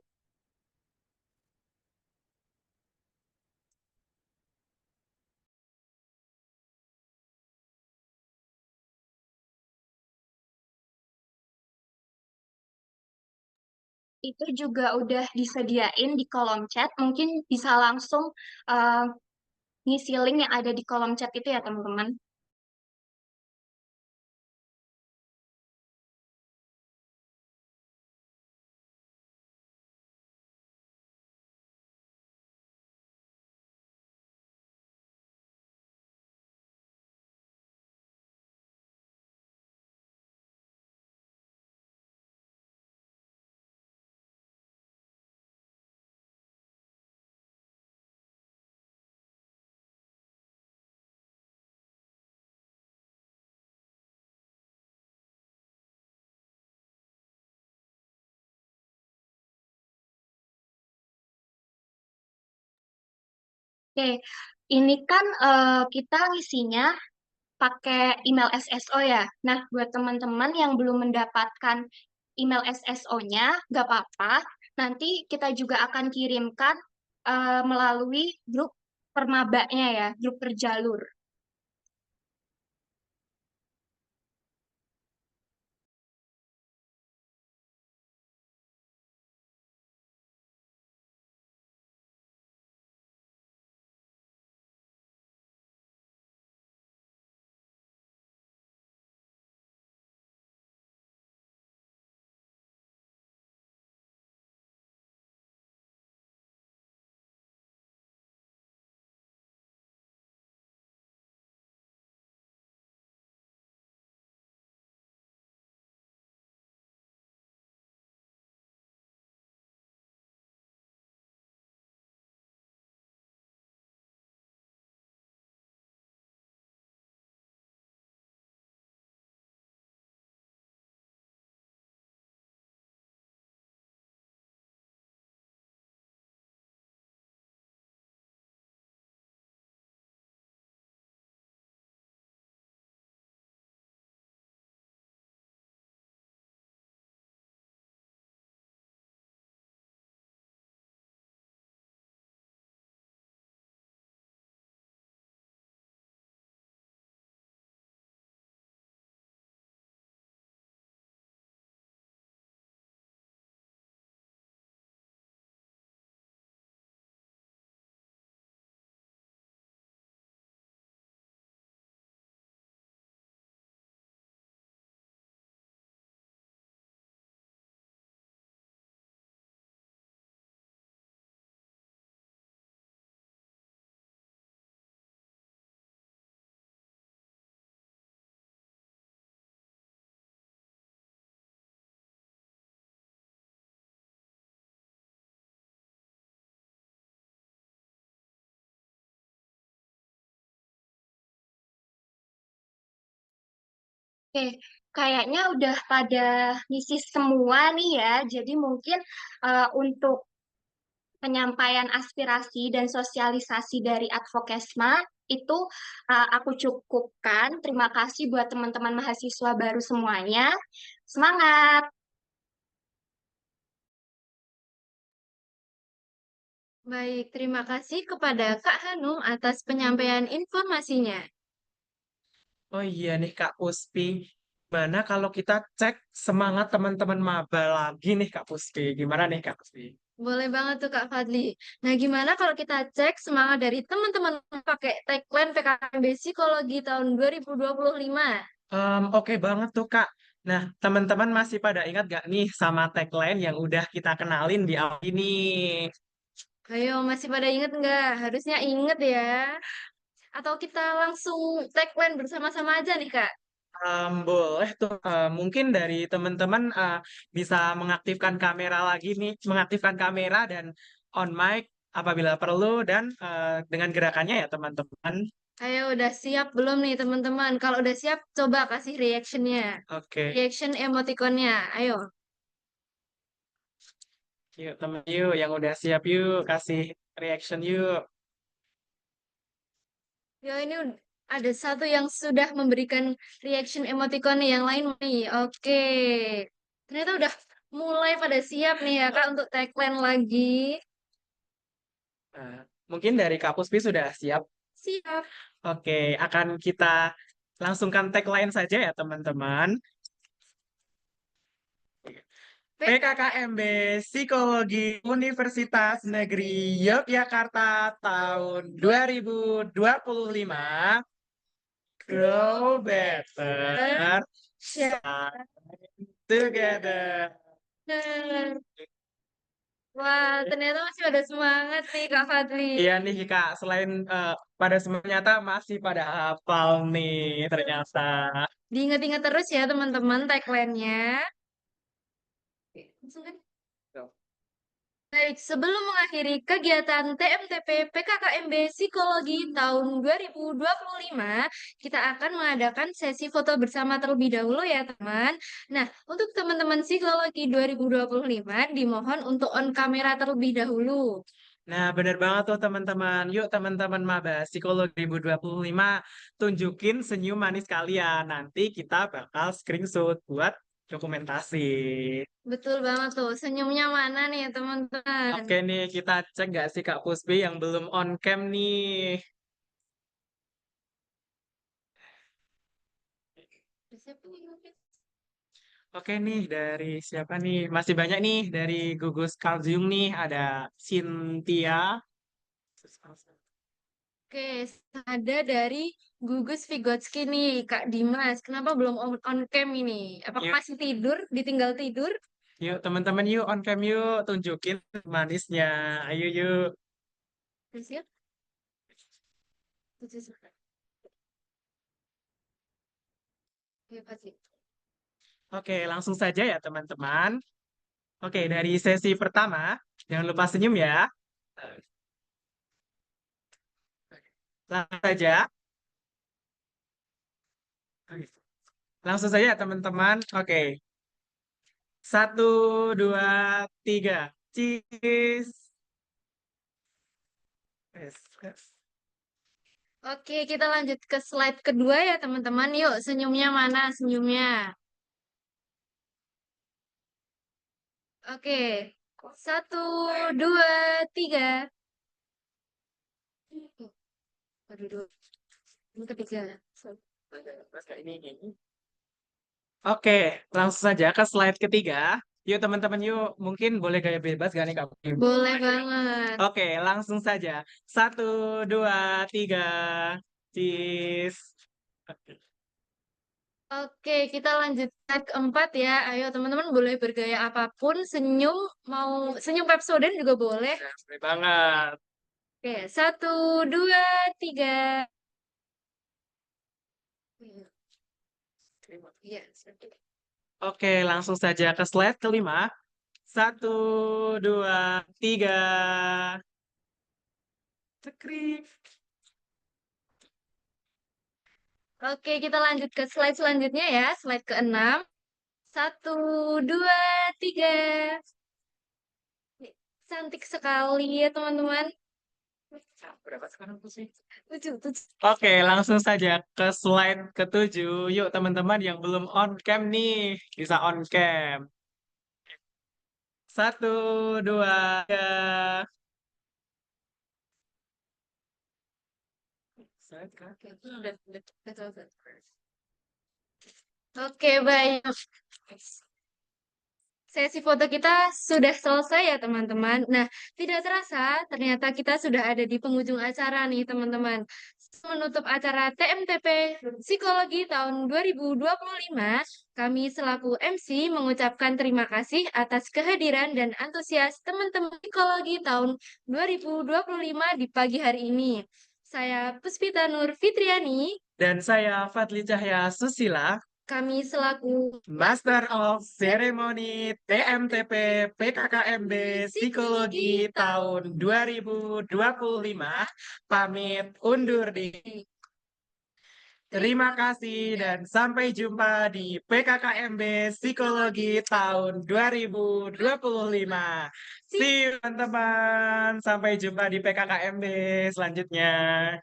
Itu juga udah disediain di kolom chat. Mungkin bisa langsung uh, ngisi link yang ada di kolom chat itu ya, teman-teman. Oke, ini kan kita ngisinya pakai email SSO ya. Nah, buat teman-teman yang belum mendapatkan email SSO-nya, nggak apa-apa. Nanti kita juga akan kirimkan melalui grup permabanya ya, grup perjalur. Oke, kayaknya udah pada ngisi semua nih ya. Jadi mungkin untuk penyampaian aspirasi dan sosialisasi dari Advokesma itu aku cukupkan. Terima kasih buat teman-teman mahasiswa baru semuanya. Semangat! Baik, terima kasih kepada Kak Hanum atas penyampaian informasinya. Oh iya nih Kak Puspi. Gimana kalau kita cek semangat teman-teman maba lagi nih Kak Puspi? Gimana nih Kak Puspi? Boleh banget tuh Kak Fadli. Nah, gimana kalau kita cek semangat dari teman-teman pakai tagline PKKMB Psikologi tahun 2025? Oke banget tuh Kak. Nah, teman-teman masih pada ingat gak nih sama tagline yang udah kita kenalin di awal ini? Ayo, masih pada inget nggak? Harusnya inget ya. Atau kita langsung tagline bersama-sama aja nih Kak? Boleh tuh. Mungkin dari teman-teman bisa mengaktifkan kamera lagi nih, mengaktifkan kamera dan on mic apabila perlu dan dengan gerakannya ya teman-teman. Ayo, udah siap belum nih teman-teman? Kalau udah siap, coba kasih reactionnya. Oke, Reaction emoticonnya. Ayo. yuk teman yuk yang udah siap yuk kasih reaction yuk. Ya, ini ada satu yang sudah memberikan reaction emoticon nih, yang lain nih. Oke. Ternyata udah mulai pada siap nih ya Kak untuk tagline lagi. Nah, mungkin dari Kak Puspi sudah siap. Siap. Oke, akan kita langsungkan tagline saja ya teman-teman. PKKMB Psikologi Universitas Negeri Yogyakarta tahun 2025. Grow better, shine together. Bener. Wah, ternyata masih ada semangat nih Kak Fadli. Iya nih Kak, selain pada ternyata masih pada hafal nih ternyata. Diingat-ingat terus ya teman-teman tagline-nya. Oke, langsung kan? Baik, sebelum mengakhiri kegiatan TMTP PKKMB Psikologi tahun 2025, kita akan mengadakan sesi foto bersama terlebih dahulu ya teman. Nah, untuk teman-teman Psikologi 2025, dimohon untuk on kamera terlebih dahulu. Nah, benar banget tuh teman-teman. Yuk teman-teman maba Psikologi 2025 tunjukin senyum manis kalian. Nanti kita bakal screenshot buat dokumentasi. Betul banget tuh, senyumnya mana nih teman-teman? Oke nih, kita cek nggak sih Kak Puspi yang belum on cam nih? Oke nih, dari siapa nih? Masih banyak nih dari Gugus Kalsium nih. Ada Cynthia. Oke, ada dari Gugus Vigotski nih, Kak Dimas. Kenapa belum on cam ini? Apakah Yuk, masih tidur? Ditinggal tidur? yuk teman-teman yuk on cam yuk. Tunjukin manisnya. Ayo yuk. Udah siap? Tujuh surat. Oke, pasti. Oke, langsung saja ya teman-teman. Oke, dari sesi pertama, jangan lupa senyum ya. Langsung saja. Langsung saja ya teman-teman. Oke, 1, 2, 3. Cheese. Yes, yes. Oke, kita lanjut ke slide kedua ya teman-teman. Yuk, senyumnya mana senyumnya? Oke, 1, 2, 3. Aduh, dua. Ini ketiga. Oke, langsung saja ke slide ketiga. Yuk teman-teman yuk, mungkin boleh gaya bebas gak nih Kak? Boleh banget. Oke, langsung saja. 1, 2, 3. Cheese. Oke, kita lanjut slide keempat ya. Ayo teman-teman boleh bergaya apapun, senyum, mau senyum Pepsodent juga boleh. Boleh banget. Oke, 1, 2, 3. Iya. Oke, langsung saja ke slide kelima. 1, 2, 3. Cekrik. Oke, kita lanjut ke slide selanjutnya ya, slide ke-6. 1, 2, 3. Cantik sekali ya teman-teman. Berapa sekarang Puspi? 7, 7. Oke, langsung saja ke slide ke-7. Yuk teman-teman yang belum on cam nih, bisa on cam. 1, 2, 3. Oke, baik. Sesi foto kita sudah selesai ya teman-teman. Nah, tidak terasa ternyata kita sudah ada di penghujung acara nih teman-teman. Menutup acara TMTP Psikologi tahun 2025, kami selaku MC mengucapkan terima kasih atas kehadiran dan antusias teman-teman psikologi tahun 2025 di pagi hari ini. Saya Puspita Nur Fitriani. Dan saya Fadli Cahya Susila. Kami selaku Master of Ceremony TMTP PKKMB Psikologi tahun 2025 pamit undur diri. Terima kasih dan sampai jumpa di PKKMB Psikologi tahun 2025. See you teman-teman. Sampai jumpa di PKKMB selanjutnya.